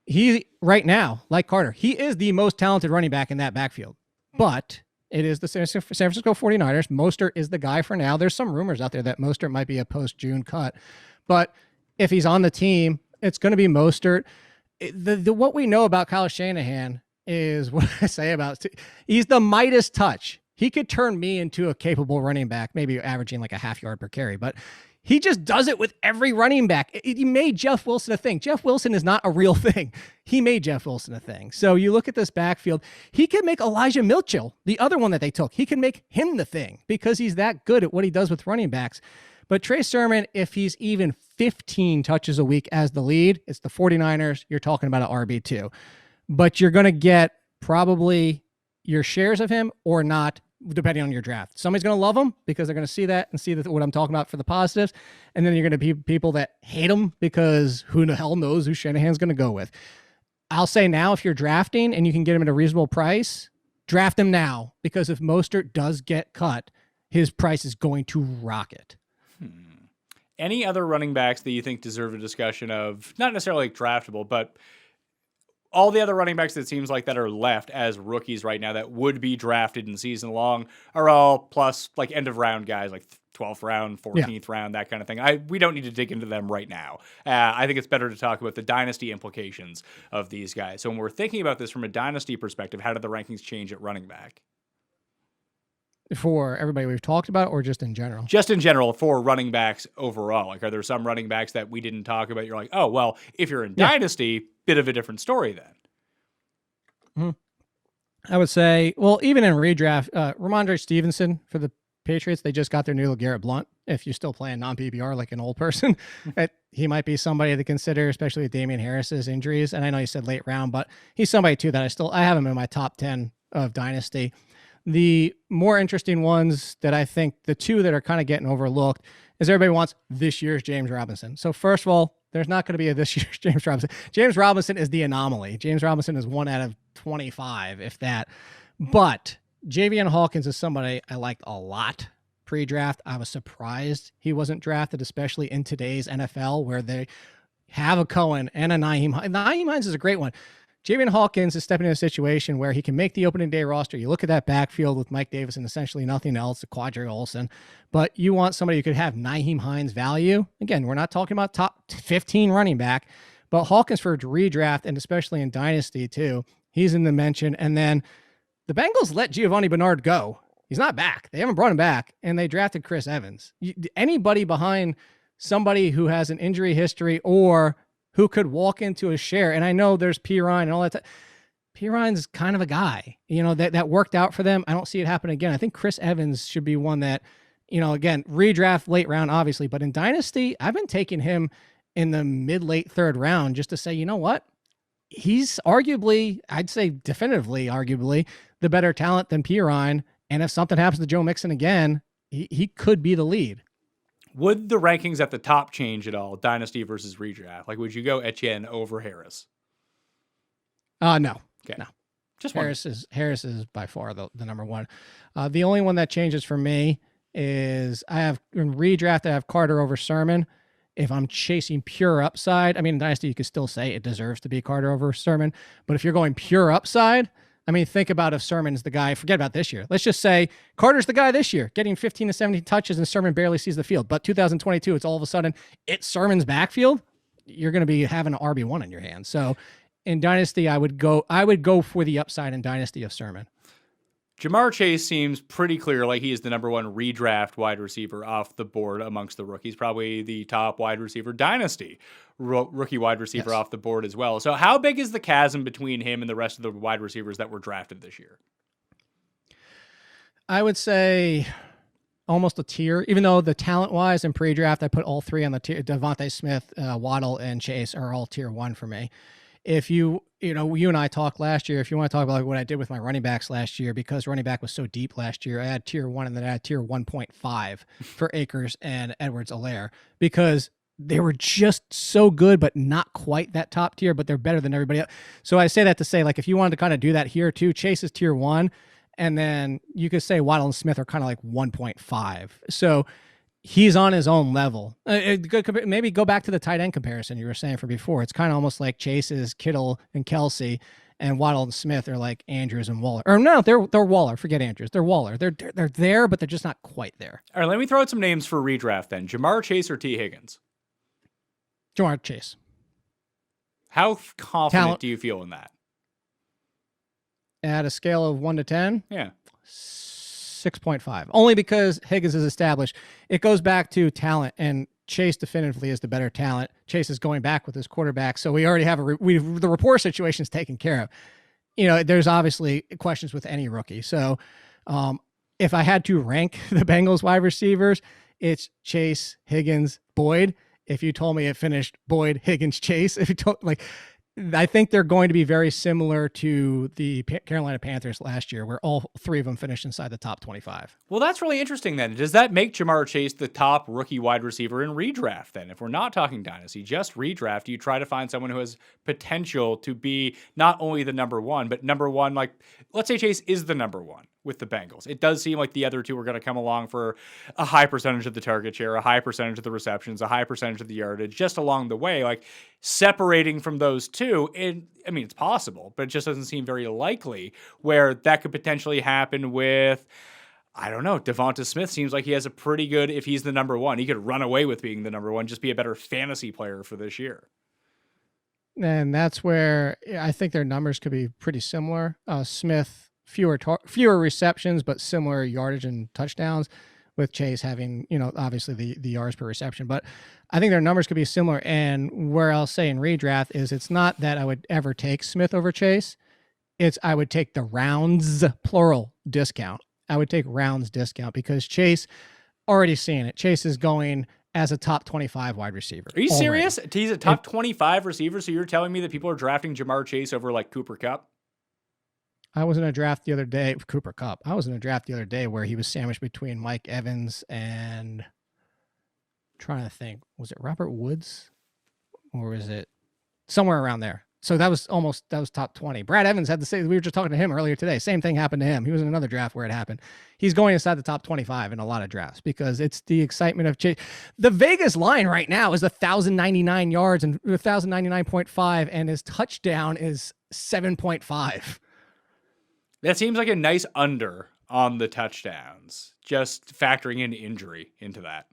He right now, like Carter, he is the most talented running back in that backfield, but it is the San Francisco 49ers. Mostert is the guy for now. There's some rumors out there that Mostert might be a post-June cut, but if he's on the team, it's going to be Mostert. What we know about Kyle Shanahan is what I say about he's the Midas touch. He could turn me into a capable running back, maybe averaging like a half yard per carry, but he just does it with every running back. He made Jeff Wilson a thing. Jeff Wilson is not a real thing. He made Jeff Wilson a thing. So you look at this backfield, he could make Elijah Mitchell, the other one that they took, he can make him the thing because he's that good at what he does with running backs. But Trey Sermon, if he's even 15 touches a week as the lead, it's the 49ers. You're talking about an RB2. But you're going to get probably your shares of him or not, depending on your draft. Somebody's going to love him because they're going to see that and see what I'm talking about for the positives. And then you're going to be people that hate him because who the hell knows who Shanahan's going to go with. I'll say now, if you're drafting and you can get him at a reasonable price, draft him now, because if Mostert does get cut, his price is going to rocket. Any other running backs that you think deserve a discussion of, not necessarily like draftable, but all the other running backs that seems like that are left as rookies right now that would be drafted in season long are all plus like end of round guys, like 12th round, 14th round, that kind of thing. We don't need to dig into them right now. I think it's better to talk about the dynasty implications of these guys. So when we're thinking about this from a dynasty perspective, how did the rankings change at running back? For everybody we've talked about, or just in general? Just in general for running backs overall. Like, are there some running backs that we didn't talk about? You're like, oh, well, if you're in Dynasty, bit of a different story then. I would say, well, even in redraft, Ramondre Stevenson for the Patriots, they just got their new LeGarrette Blount. If you're still playing non-PPR like an old person, he might be somebody to consider, especially with Damian Harris's injuries. And I know you said late round, but he's somebody too that I have him in my top 10 of Dynasty. The more interesting ones that I think, the two that are kind of getting overlooked, is everybody wants this year's James Robinson. So first of all, there's not going to be a this year's James Robinson. James Robinson is the anomaly. James Robinson is 1 out of 25, if that. But Javian Hawkins is somebody I liked a lot pre-draft. I was surprised he wasn't drafted, especially in today's NFL where they have a Cohen and a Nyheim. Nyheim Hines is a great one. Javian Hawkins is stepping in a situation where he can make the opening day roster. You look at that backfield with Mike Davis and essentially nothing else, Quadri Olsen, but you want somebody who could have Nyheim Hines value. Again, we're not talking about top 15 running back, but Hawkins for redraft and especially in Dynasty too, he's in the mention. And then the Bengals let Giovanni Bernard go. He's not back. They haven't brought him back, and they drafted Chris Evans. Anybody behind somebody who has an injury history or who could walk into a share. And I know there's P. Ryan and all that. P. Ryan's kind of a guy, that worked out for them. I don't see it happen again. I think Chris Evans should be one that, again, redraft late round, obviously, but in Dynasty, I've been taking him in the mid-late third round just to say, you know what? He's arguably, I'd say definitively, arguably, the better talent than P. Ryan. And if something happens to Joe Mixon again, he could be the lead. Would the rankings at the top change at all, Dynasty versus redraft? Like, would you go Etienne over Harris? No. Okay. No. Just Harris is by far the number one. The only one that changes for me is in redraft, I have Carter over Sermon. If I'm chasing pure upside, I mean, in Dynasty, you could still say it deserves to be Carter over Sermon. But if you're going pure upside, I mean, think about if Sermon's the guy, forget about this year. Let's just say Carter's the guy this year, getting 15 to 17 touches and Sermon barely sees the field. But 2022, it's all of a sudden, it's Sermon's backfield. You're going to be having an RB1 in your hand. So in Dynasty, I would go for the upside in Dynasty of Sermon. Jamar Chase seems pretty clear like he is the number one redraft wide receiver off the board amongst the rookies, probably the top wide receiver Dynasty rookie wide receiver off the board as well. So how big is the chasm between him and the rest of the wide receivers that were drafted this year? I would say almost a tier, even though the talent-wise in pre-draft, I put all three on the tier. Devontae Smith, Waddle, and Chase are all tier 1 for me. If you and I talked last year, if you want to talk about what I did with my running backs last year, because running back was so deep last year, I had tier 1 and then I had tier 1.5 for Akers and Edwards-Helaire because they were just so good, but not quite that top tier, but they're better than everybody else. So I say that to say, like, if you wanted to kind of do that here too, Chase is tier 1, and then you could say Waddle and Smith are kind of like 1.5. So he's on his own level. Maybe go back to the tight end comparison you were saying for before. It's kind of almost like Chase's Kittle and Kelsey, and Waddle and Smith are like Andrews and Waller. Or no, they're Waller. Forget Andrews. They're Waller. They're there, but they're just not quite there. All right, let me throw out some names for redraft then. Jamar Chase or T. Higgins? Jamar Chase. How confident do you feel in that? At a scale of 1 to 10? Yeah. 6.5. Only because Higgins is established. It goes back to talent, and Chase definitively is the better talent. Chase is going back with his quarterback, so we already have the rapport situation is taken care of. There's obviously questions with any rookie. So if I had to rank the Bengals wide receivers, it's Chase, Higgins, Boyd. If you told me it finished Boyd, Higgins, Chase, I think they're going to be very similar to the Carolina Panthers last year, where all three of them finished inside the top 25. Well, that's really interesting then. Does that make Jamar Chase the top rookie wide receiver in redraft then? If we're not talking Dynasty, just redraft, you try to find someone who has potential to be not only the number one, but number one, like, let's say Chase is the number one with the Bengals. It does seem like the other two are going to come along for a high percentage of the target share, a high percentage of the receptions, a high percentage of the yardage, just along the way. Like, separating from those two, it's possible, but it just doesn't seem very likely where that could potentially happen with, I don't know, Devonta Smith seems like he has a pretty good, if he's the number one, he could run away with being the number one, just be a better fantasy player for this year. And that's where I think their numbers could be pretty similar. Smith fewer receptions, but similar yardage and touchdowns, with Chase having, obviously the yards per reception. But I think their numbers could be similar. And where I'll say in redraft is it's not that I would ever take Smith over Chase. It's I would take the rounds, plural, discount. I would take rounds discount because Chase, already seeing it. Chase is going as a top 25 wide receiver. Are you already. serious? He's a top 25 receiver, so you're telling me that people are drafting Jamar Chase over like Cooper Kupp? I was in a draft the other day, Cooper Kupp. I was in a draft the other day where he was sandwiched between Mike Evans and, I'm trying to think, was it Robert Woods or was it somewhere around there? So that was top 20. Brad Evans had the same. We were just talking to him earlier today. Same thing happened to him. He was in another draft where it happened. He's going inside the top 25 in a lot of drafts because it's the excitement of Chase. The Vegas line right now is 1,099 yards and 1,099.5, and his touchdown is 7.5. That seems like a nice under on the touchdowns, just factoring in injury into that.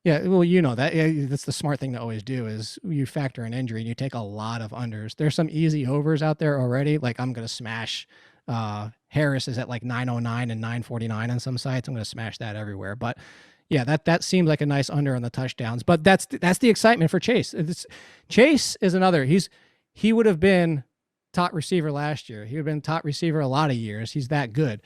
Yeah, well, that. That's the smart thing to always do is you factor in injury and you take a lot of unders. There's some easy overs out there already. Like I'm going to smash Harris is at like 909 and 949 on some sites. I'm going to smash that everywhere. But yeah, that seems like a nice under on the touchdowns. But that's the excitement for Chase. Chase is another. He would have been top receiver last year. He would have been top receiver a lot of years. He's that good.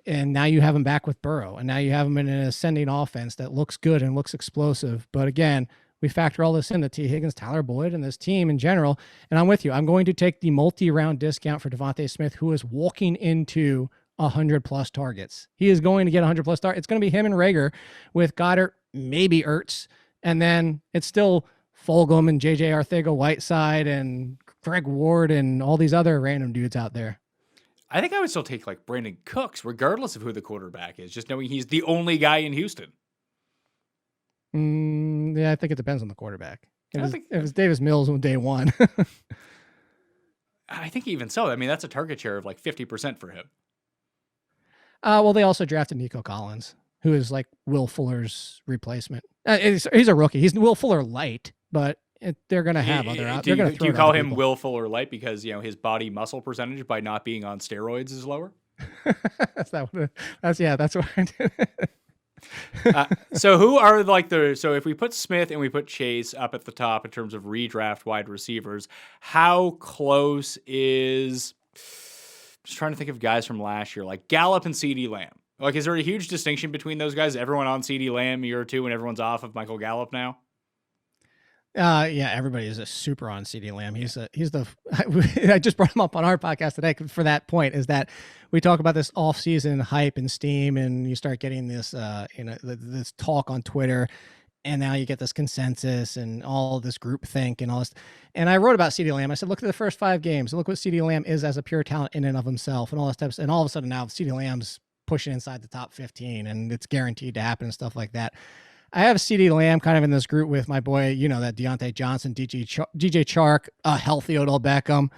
And now you have him back with Burrow, and now you have him in an ascending offense that looks good and looks explosive. But again, we factor all this into T. Higgins, Tyler Boyd, and this team in general. And I'm with you. I'm going to take the multi-round discount for Devontae Smith, who is walking into 100-plus targets. He is going to get 100-plus targets. It's going to be him and Rager with Goddard, maybe Ertz, and then it's still Fulgham and J.J. Arcega-Whiteside and Greg Ward and all these other random dudes out there. I think I would still take like Brandon Cooks, regardless of who the quarterback is, just knowing he's the only guy in Houston. Yeah, I think it depends on the quarterback. It was Davis Mills on day one. I think even so. I mean, that's a target share of like 50% for him. Well, they also drafted Nico Collins, who is like Will Fuller's replacement. He's a rookie. He's Will Fuller light, but they're going to have other out. Do you call him Will Fuller light because his body muscle percentage by not being on steroids is lower? That's what I did. So who are so if we put Smith and we put Chase up at the top in terms of redraft wide receivers, how close is, just trying to think of guys from last year, like Gallup and CeeDee Lamb. Like, is there a huge distinction between those guys? Everyone on CeeDee Lamb a year or two and everyone's off of Michael Gallup now? Yeah, everybody is a super on CeeDee Lamb. I just brought him up on our podcast today for that point, is that we talk about this off-season hype and steam, and you start getting this, this talk on Twitter, and now you get this consensus and all this group think and all this. And I wrote about CeeDee Lamb. I said, look at the first 5 games. Look what CeeDee Lamb is as a pure talent in and of himself and all this stuff. And all of a sudden now CeeDee Lamb's pushing inside the top 15, and it's guaranteed to happen and stuff like that. I have CeeDee Lamb kind of in this group with my boy, that Deontay Johnson, DJ Chark, healthy Odell Beckham,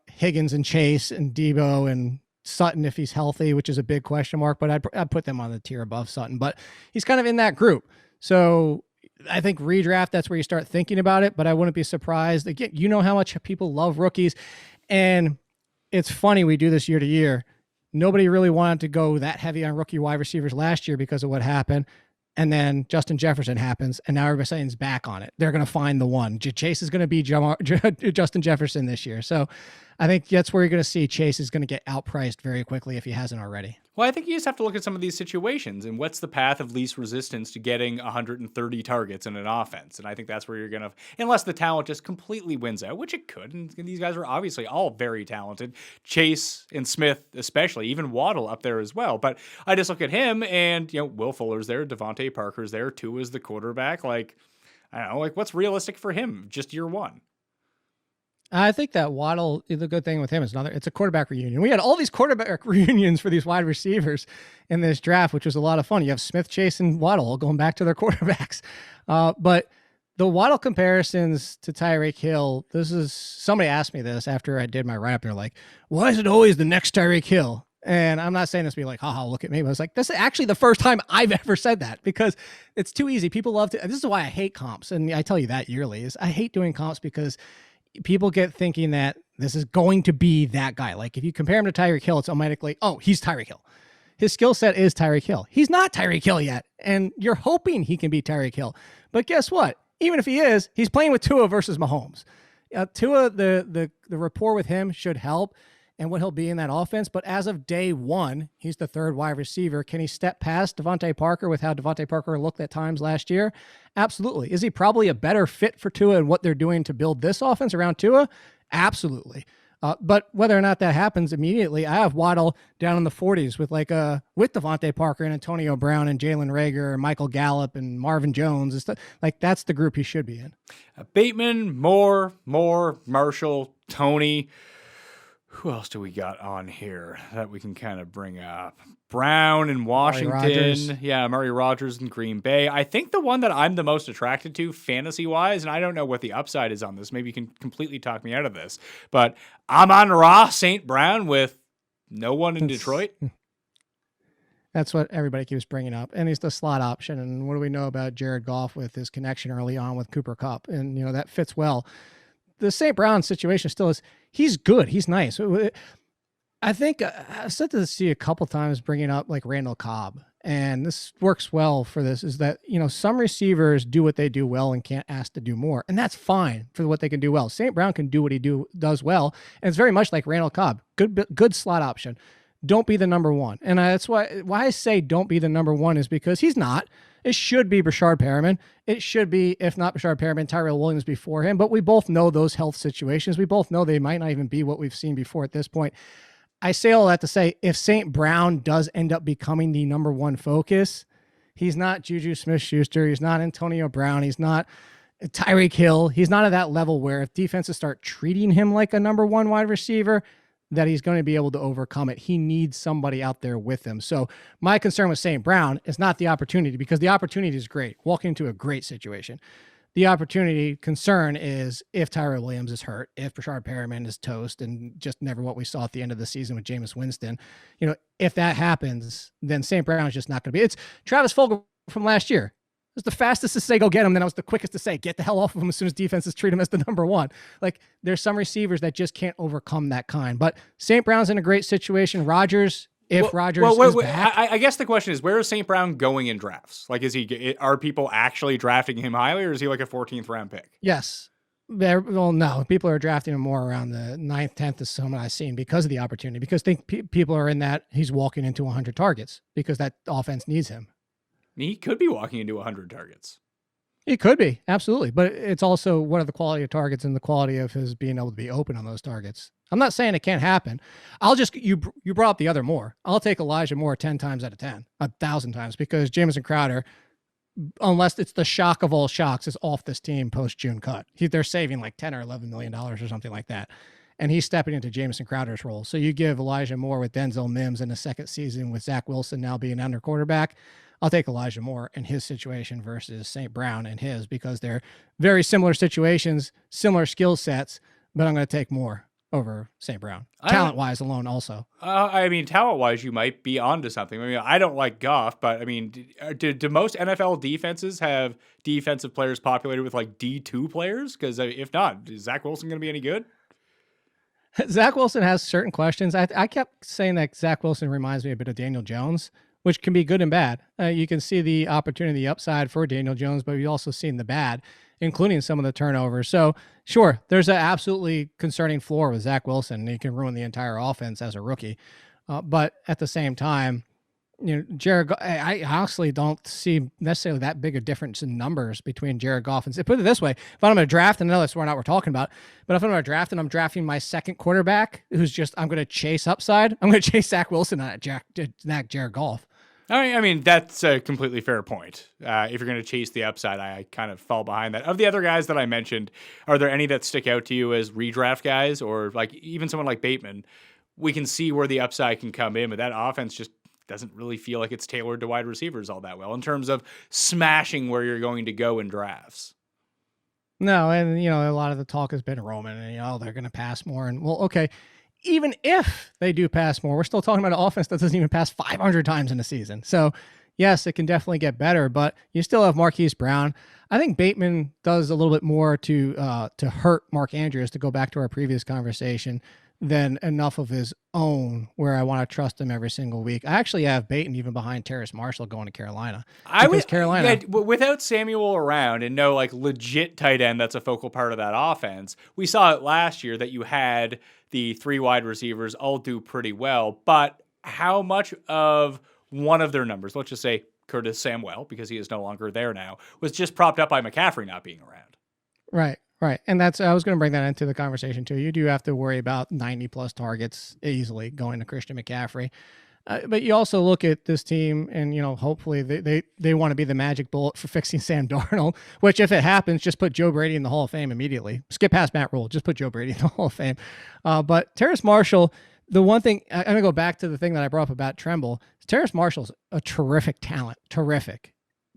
Higgins and Chase and Debo and Sutton if he's healthy, which is a big question mark, but I'd put them on the tier above Sutton. But he's kind of in that group. So I think redraft, that's where you start thinking about it, but I wouldn't be surprised. Again, how much people love rookies. And it's funny, we do this year to year. Nobody really wanted to go that heavy on rookie wide receivers last year because of what happened. And then Justin Jefferson happens, and now everybody's saying back on it. They're going to find the one. Chase is going to be Justin Jefferson this year. So I think that's where you're going to see Chase is going to get outpriced very quickly if he hasn't already. Well, I think you just have to look at some of these situations and what's the path of least resistance to getting 130 targets in an offense. And I think that's where you're going to, unless the talent just completely wins out, which it could. And these guys are obviously all very talented. Chase and Smith, especially, even Waddle up there as well. But I just look at him and, Will Fuller's there, Devontae Parker's there, Tua is the quarterback. Like, I don't know, what's realistic for him just year one? I think that Waddle, the good thing with him is it's a quarterback reunion. We had all these quarterback reunions for these wide receivers in this draft, which was a lot of fun. You have Smith, Chase, and Waddle all going back to their quarterbacks. But the Waddle comparisons to Tyreek Hill, somebody asked me this after I did my write-up. They're like, why is it always the next Tyreek Hill? And I'm not saying this to be like, haha, look at me. But I was like, this is actually the first time I've ever said that because it's too easy. People love to, this is why I hate comps. And I tell you that yearly is I hate doing comps because people get thinking that This is going to be that guy. Like if you compare him to Tyreek Hill, it's automatically, oh, he's Tyreek Hill. His skill set is Tyreek Hill. He's not Tyreek Hill yet, and you're hoping he can be Tyreek Hill. But guess what? Even if he is, he's playing with Tua versus Mahomes. Tua, the rapport with him should help and what he'll be in that offense. But as of day one, he's the third wide receiver. Can he step past Devontae Parker with how Devontae Parker looked at times last year? Absolutely. Is he probably a better fit for Tua and what they're doing to build this offense around Tua? Absolutely. But whether or not that happens immediately, I have Waddle down in the 40s with with Devontae Parker and Antonio Brown and Jalen Reagor and Michael Gallup and Marvin Jones. That's the group he should be in. Bateman, Moore, Marshall, Tony. Who else do we got on here that we can kind of bring up? Brown in Washington. Murray Rogers in Green Bay. I think the one that I'm the most attracted to fantasy-wise, and I don't know what the upside is on this. Maybe you can completely talk me out of this. But Amon-Ra St. Brown with no one in Detroit. That's what everybody keeps bringing up. And he's the slot option. And what do we know about Jared Goff with his connection early on with Cooper Kupp? And, that fits well. The St. Brown situation still is, he's good. He's nice. I think I've said this to you a couple times bringing up like Randall Cobb, and this works well for this, is that, some receivers do what they do well and can't ask to do more. And that's fine for what they can do well. St. Brown can do what he does well. And it's very much like Randall Cobb. Good slot option. Don't be the number one. And that's why I say don't be the number one is because he's not. It should be Brashard Perriman. It should be, if not Brashard Perriman, Tyrell Williams before him. But we both know those health situations. We both know they might not even be what we've seen before at this point. I say all that to say, if St. Brown does end up becoming the number one focus, he's not Juju Smith-Schuster. He's not Antonio Brown. He's not Tyreek Hill. He's not at that level where if defenses start treating him like a number one wide receiver, that he's going to be able to overcome it. He needs somebody out there with him. So my concern with St. Brown is not the opportunity, because the opportunity is great. Walking into a great situation. The opportunity concern is if Tyrell Williams is hurt, if Brashard Perriman is toast and just never what we saw at the end of the season with Jameis Winston, if that happens, then St. Brown is just not going to be. It's Travis Fulgham from last year. It was the fastest to say, go get him. Then I was the quickest to say, get the hell off of him as soon as defenses treat him as the number one. Like, there's some receivers that just can't overcome that kind. But St. Brown's in a great situation. Rodgers, Rodgers is back. I guess the question is, where is St. Brown going in drafts? Like, are people actually drafting him highly, or is he like a 14th round pick? Yes. No. People are drafting him more around the 9th, 10th is someone I've seen because of the opportunity. Because people are in that he's walking into 100 targets because that offense needs him. He could be walking into 100 targets. He could be, absolutely. But it's also what are the quality of targets and the quality of his being able to be open on those targets. I'm not saying it can't happen. You brought up the other Moore. I'll take Elijah Moore 10 times out of 10, 1,000 times, because Jamison Crowder, unless it's the shock of all shocks, is off this team post-June cut. They're saving like $10 or $11 million or something like that. And he's stepping into Jamison Crowder's role. So you give Elijah Moore with Denzel Mims in the second season with Zach Wilson now being under quarterback. I'll take Elijah Moore in his situation versus St. Brown and his, because they're very similar situations, similar skill sets, but I'm going to take Moore over St. Brown. Talent-wise alone also. Talent-wise, you might be onto something. I don't like Goff, but do most NFL defenses have defensive players populated with like D2 players? Because if not, is Zach Wilson going to be any good? Zach Wilson has certain questions. I kept saying that Zach Wilson reminds me a bit of Daniel Jones, which can be good and bad. You can see the opportunity, the upside for Daniel Jones, but you've also seen the bad, including some of the turnovers. So sure, there's an absolutely concerning floor with Zach Wilson. He can ruin the entire offense as a rookie. But at the same time, Jared, I honestly don't see necessarily that big a difference in numbers between Jared Goff and, put it this way, if I'm going to draft, and I know that's what we're talking about, but if I'm going to draft and I'm drafting my second quarterback, I'm going to chase upside, I'm going to chase Zach Wilson, not Jared Goff. That's a completely fair point. If you're going to chase the upside, I kind of fall behind that. Of the other guys that I mentioned, are there any that stick out to you as redraft guys, or like even someone like Bateman? We can see where the upside can come in, but that offense just doesn't really feel like it's tailored to wide receivers all that well in terms of smashing where you're going to go in drafts. No, and a lot of the talk has been Roman, and they're going to pass more, and well, okay. Even if they do pass more, we're still talking about an offense that doesn't even pass 500 times in a season. So yes, it can definitely get better, but you still have Marquise Brown. I think Bateman does a little bit more to hurt Mark Andrews, to go back to our previous conversation, than enough of his own where I want to trust him every single week. I actually have Bateman even behind Terrace Marshall going to Carolina. Carolina, without Samuel around and no like legit tight end that's a focal part of that offense. We saw it last year that you had the 3 wide receivers all do pretty well, but how much of one of their numbers, let's just say Curtis Samuel, because he is no longer there now, was just propped up by McCaffrey not being around. Right. And I was going to bring that into the conversation too. You do have to worry about 90 plus targets easily going to Christian McCaffrey. But you also look at this team and, hopefully they want to be the magic bullet for fixing Sam Darnold, which if it happens, just put Joe Brady in the Hall of Fame immediately. Skip past Matt Rule, just put Joe Brady in the Hall of Fame. But Terrace Marshall, the one thing, I'm going to go back to the thing that I brought up about Tremble. Terrace Marshall's a terrific talent, terrific.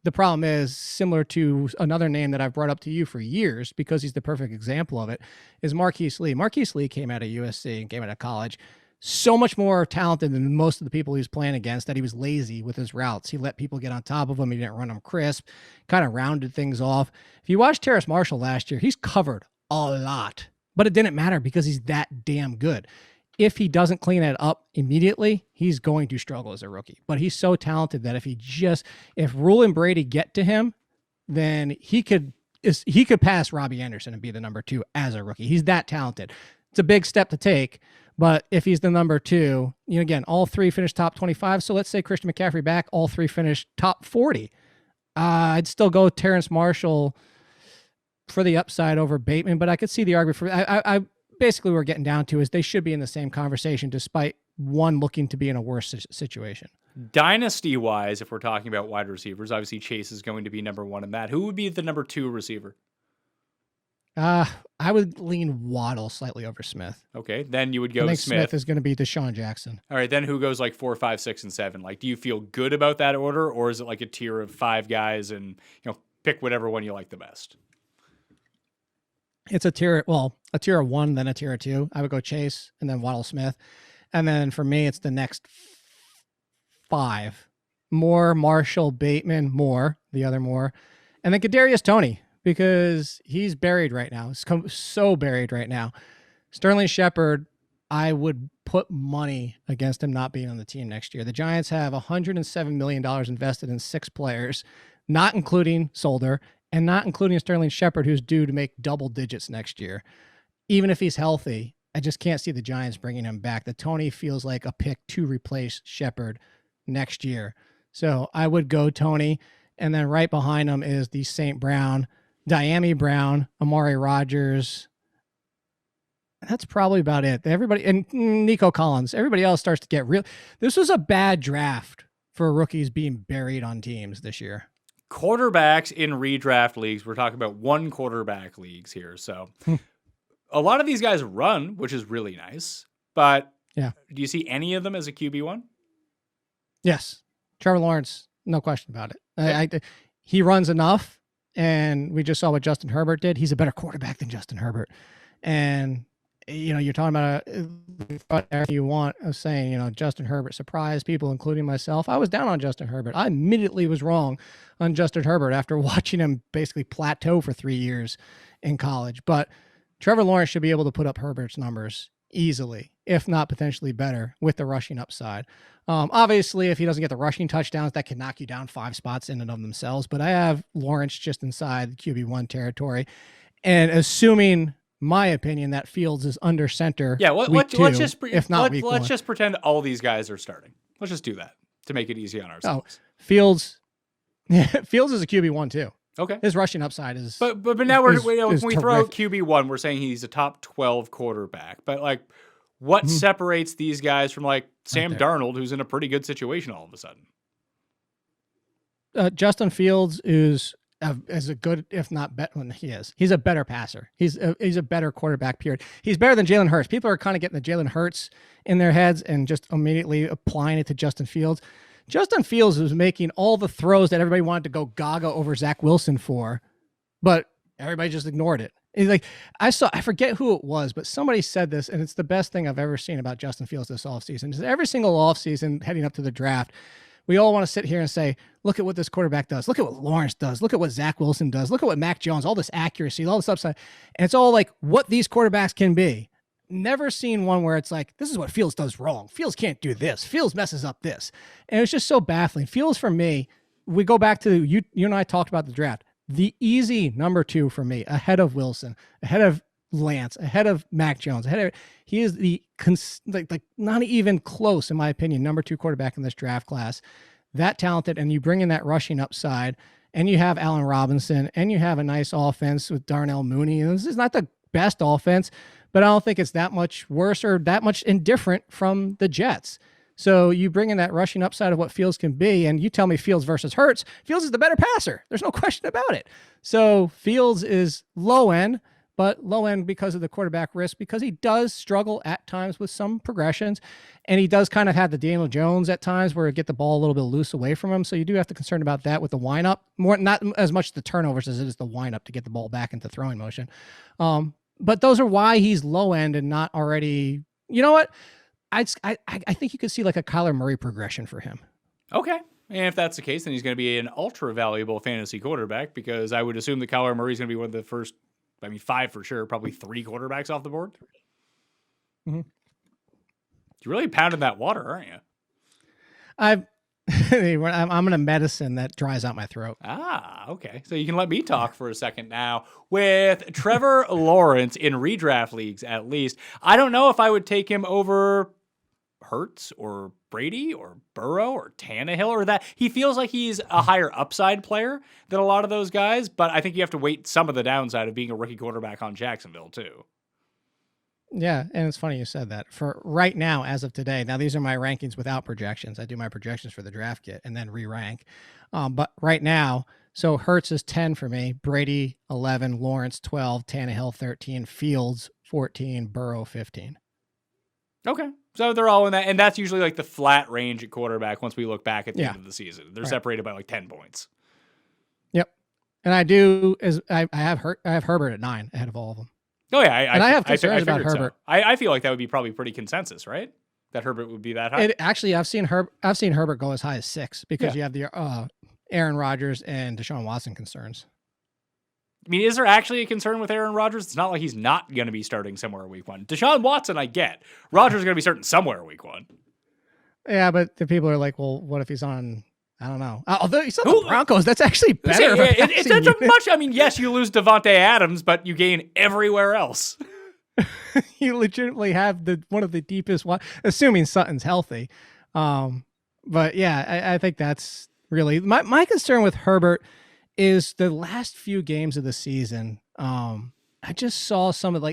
The problem is, similar to another name that I've brought up to you for years because he's the perfect example of it, is Marquise Lee. Marquise Lee came out of USC and came out of college so much more talented than most of the people he was playing against, that he was lazy with his routes. He let people get on top of him. He didn't run them crisp, kind of rounded things off. If you watch Terrace Marshall last year, he's covered a lot, but it didn't matter because he's that damn good. If he doesn't clean it up immediately, he's going to struggle as a rookie. But he's so talented that if Rule and Brady get to him, then he could pass Robbie Anderson and be the number 2 as a rookie. He's that talented. It's a big step to take, but if he's the number 2, again, all 3 finished top 25. So let's say Christian McCaffrey back, all 3 finished top 40. I'd still go Terrace Marshall for the upside over Bateman, but I could see the argument for I basically we're getting down to is they should be in the same conversation despite one looking to be in a worse situation. Dynasty wise, if we're talking about wide receivers, obviously Chase is going to be number 1 in that. Who would be the number 2 receiver? I would lean Waddle slightly over Smith. Okay, then you would go I think Smith. Smith is going to be Deshaun Jackson. All right, then who goes like 4, 5, 6, and 7? Like, do you feel good about that order, or is it like a tier of 5 guys and pick whatever one you like the best? It's a tier of 1, then a tier of 2. I would go Chase and then Waddle Smith. And then for me, it's the next 5. Moore, Marshall, Bateman, Moore, the other Moore. And then Kadarius Toney, because he's buried right now. He's so buried right now. Sterling Shepard, I would put money against him not being on the team next year. The Giants have $107 million invested in 6 players, not including Solder, and not including Sterling Shepard, who's due to make double digits next year. Even if he's healthy, I just can't see the Giants bringing him back. The Toney feels like a pick to replace Shepard next year. So I would go Toney, and then right behind him is the St. Brown, Diami Brown, Amari Rogers. That's probably about it. Everybody, and Nico Collins. Everybody else starts to get real. This was a bad draft for rookies being buried on teams this year. Quarterbacks in redraft leagues, we're talking about 1 quarterback leagues here. So a lot of these guys run, which is really nice. But do you see any of them as a QB1? Yes. Trevor Lawrence, no question about it. He runs enough, and we just saw what Justin Herbert did. He's a better quarterback than Justin Herbert. And you're talking about whatever you want of saying, Justin Herbert surprised people, including myself. I was down on Justin Herbert. I immediately was wrong on Justin Herbert after watching him basically plateau for 3 years in college. But Trevor Lawrence should be able to put up Herbert's numbers easily, if not potentially better, with the rushing upside. Obviously, if he doesn't get the rushing touchdowns, that can knock you down 5 spots in and of themselves. But I have Lawrence just inside the QB1 territory. And assuming, my opinion, that Fields is under center. Yeah, let's just pretend all these guys are starting. Let's just do that to make it easy on ourselves. Fields is a QB1 too. Okay. His rushing upside is. But now when we throw out QB1, we're saying he's a top 12 quarterback. But like, what separates these guys from like Sam Darnold, who's in a pretty good situation all of a sudden? Justin Fields is as a good, if not better, he is. He's a better passer. He's a better quarterback, period. He's better than Jalen Hurts. People are kind of getting the Jalen Hurts in their heads and just immediately applying it to Justin Fields. Justin Fields was making all the throws that everybody wanted to go gaga over Zach Wilson for, but everybody just ignored it. It's like, I forget who it was, but somebody said this, and it's the best thing I've ever seen about Justin Fields this offseason. Every single offseason heading up to the draft, we all want to sit here and say, look at what this quarterback does. Look at what Lawrence does. Look at what Zach Wilson does. Look at what Mac Jones, all this accuracy, all this upside. And it's all like what these quarterbacks can be. Never seen one where it's like, this is what Fields does wrong. Fields can't do this. Fields messes up this. And it's just so baffling. Fields, for me, we go back to you and I talked about the draft. The easy number 2 for me, ahead of Wilson, ahead of Lance, ahead of Mac Jones, he is the like not even close, in my opinion, number 2 quarterback in this draft class. That talented, and you bring in that rushing upside, and you have Allen Robinson, and you have a nice offense with Darnell Mooney. And this is not the best offense, but I don't think it's that much worse or that much indifferent from the Jets. So you bring in that rushing upside of what Fields can be, and you tell me Fields versus Hurts. Fields is the better passer. There's no question about it. So Fields is low end, but low end because of the quarterback risk, because he does struggle at times with some progressions, and he does kind of have the Daniel Jones at times where it get the ball a little bit loose away from him. So you do have to concern about that with the windup, more not as much the turnovers as it is the windup to get the ball back into throwing motion. But those are why he's low end and not already. You know what? I think you could see like a Kyler Murray progression for him. Okay. And if that's the case, then he's going to be an ultra valuable fantasy quarterback, because I would assume that Kyler Murray is going to be one of the first, 5 for sure, probably 3 quarterbacks off the board. Mm-hmm. You're really pounding that water, aren't you? I'm in a medicine that dries out my throat. Ah, okay. So you can let me talk for a second now. With Trevor Lawrence in redraft leagues, at least, I don't know if I would take him over Hurts or Brady or Burrow or Tannehill, or that. He feels like he's a higher upside player than a lot of those guys, but I think you have to weight some of the downside of being a rookie quarterback on Jacksonville too. Yeah, and it's funny you said that. For right now, as of today, now these are my rankings without projections. I do my projections for the draft kit and then re-rank. But right now, so Hurts is 10 for me, Brady 11, Lawrence 12, Tannehill 13, Fields 14, Burrow 15. Okay. So they're all in that, and that's usually like the flat range at quarterback once we look back at the end of the season. They're separated by like 10 points. Yep. And I have Herbert at 9 ahead of all of them. Oh yeah, I have concerns about Herbert. So. I feel like that would be probably pretty consensus, right? That Herbert would be that high. Actually, I've seen Herbert go as high as 6 because you have the Aaron Rodgers and Deshaun Watson concerns. I mean, is there actually a concern with Aaron Rodgers? It's not like he's not going to be starting somewhere week 1. Deshaun Watson, I get. Rodgers is going to be starting somewhere week 1. Yeah, but the people are like, well, what if he's on? I don't know. Although he's on the Broncos, that's actually better. It's a much. I mean, yes, you lose Devontae Adams, but you gain everywhere else. You legitimately have one of the deepest one, assuming Sutton's healthy. But yeah, I think that's really my concern with Herbert is the last few games of the season. I just saw some of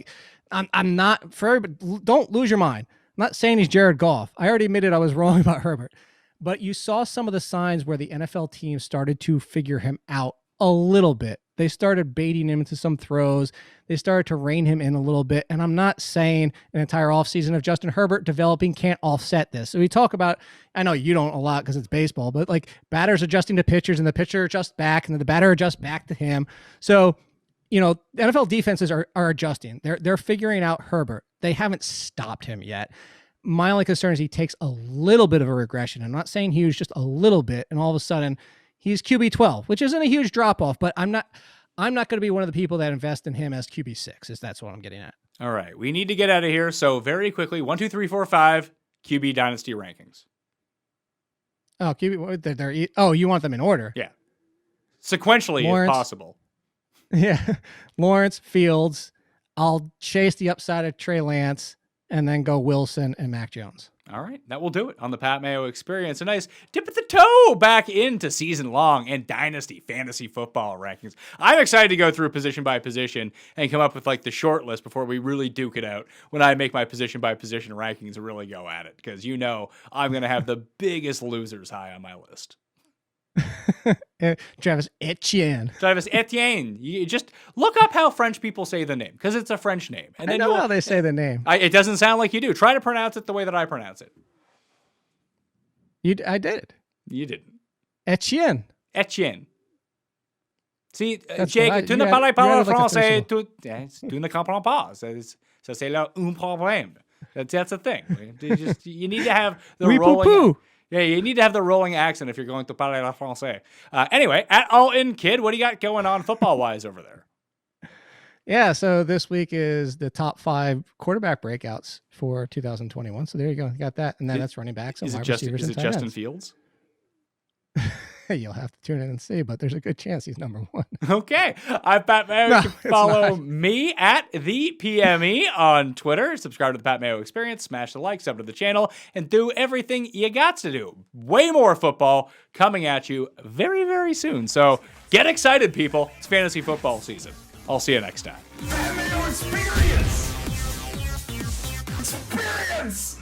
I'm not for everybody, don't lose your mind. I'm not saying he's Jared Goff. I already admitted I was wrong about Herbert. But you saw some of the signs where the NFL team started to figure him out a little bit. They started baiting him into some throws. They started to rein him in a little bit. And I'm not saying an entire offseason of Justin Herbert developing can't offset this. So we talk about, I know you don't a lot because it's baseball, but like batters adjusting to pitchers and the pitcher adjusts back and then the batter adjusts back to him. So, NFL defenses are adjusting. They're figuring out Herbert. They haven't stopped him yet. My only concern is he takes a little bit of a regression. I'm not saying huge, just a little bit. And all of a sudden he's QB 12, which isn't a huge drop off, but I'm not going to be one of the people that invest in him as QB 6, is that's what I'm getting at. All right. We need to get out of here. So very quickly, 1, 2, 3, 4, 5 QB Dynasty rankings. Oh, QB. You want them in order? Yeah. Sequentially, Lawrence, if possible. Yeah. Lawrence, Fields. I'll chase the upside of Trey Lance and then go Wilson and Mac Jones. All right, that will do it on the Pat Mayo Experience. A nice dip at the toe back into season-long and Dynasty fantasy football rankings. I'm excited to go through position by position and come up with like the short list before we really duke it out when I make my position by position rankings and really go at it, because I'm going to have the biggest losers high on my list. Travis Etienne. You just look up how French people say the name, because it's a French name. And I know how they say the name. It doesn't sound like you do. Try to pronounce it the way that I pronounce it. I did. You didn't. Etienne. Si, Jake, tu ne parles pas français, tu ne comprends pas. Ça, c'est là un problème. That's the thing. You need to have the rolling. Yeah, you need to have the rolling accent if you're going to parler la français. Anyway, at All In Kid, what do you got going on football-wise over there? Yeah, so this week is the top 5 quarterback breakouts for 2021. So there you go. You got that. And then that's running backs and Is it wide Justin, receivers is and it tight Justin ends. Fields? You'll have to tune in and see, but there's a good chance he's number 1. Okay. I'm Pat Mayo. No, You can it's follow not. me at the PME on Twitter. Subscribe to the Pat Mayo Experience. Smash the like, sub to the channel, and do everything you got to do. Way more football coming at you very, very soon. So get excited, people. It's fantasy football season. I'll see you next time. Pat Mayo Experience! Experience!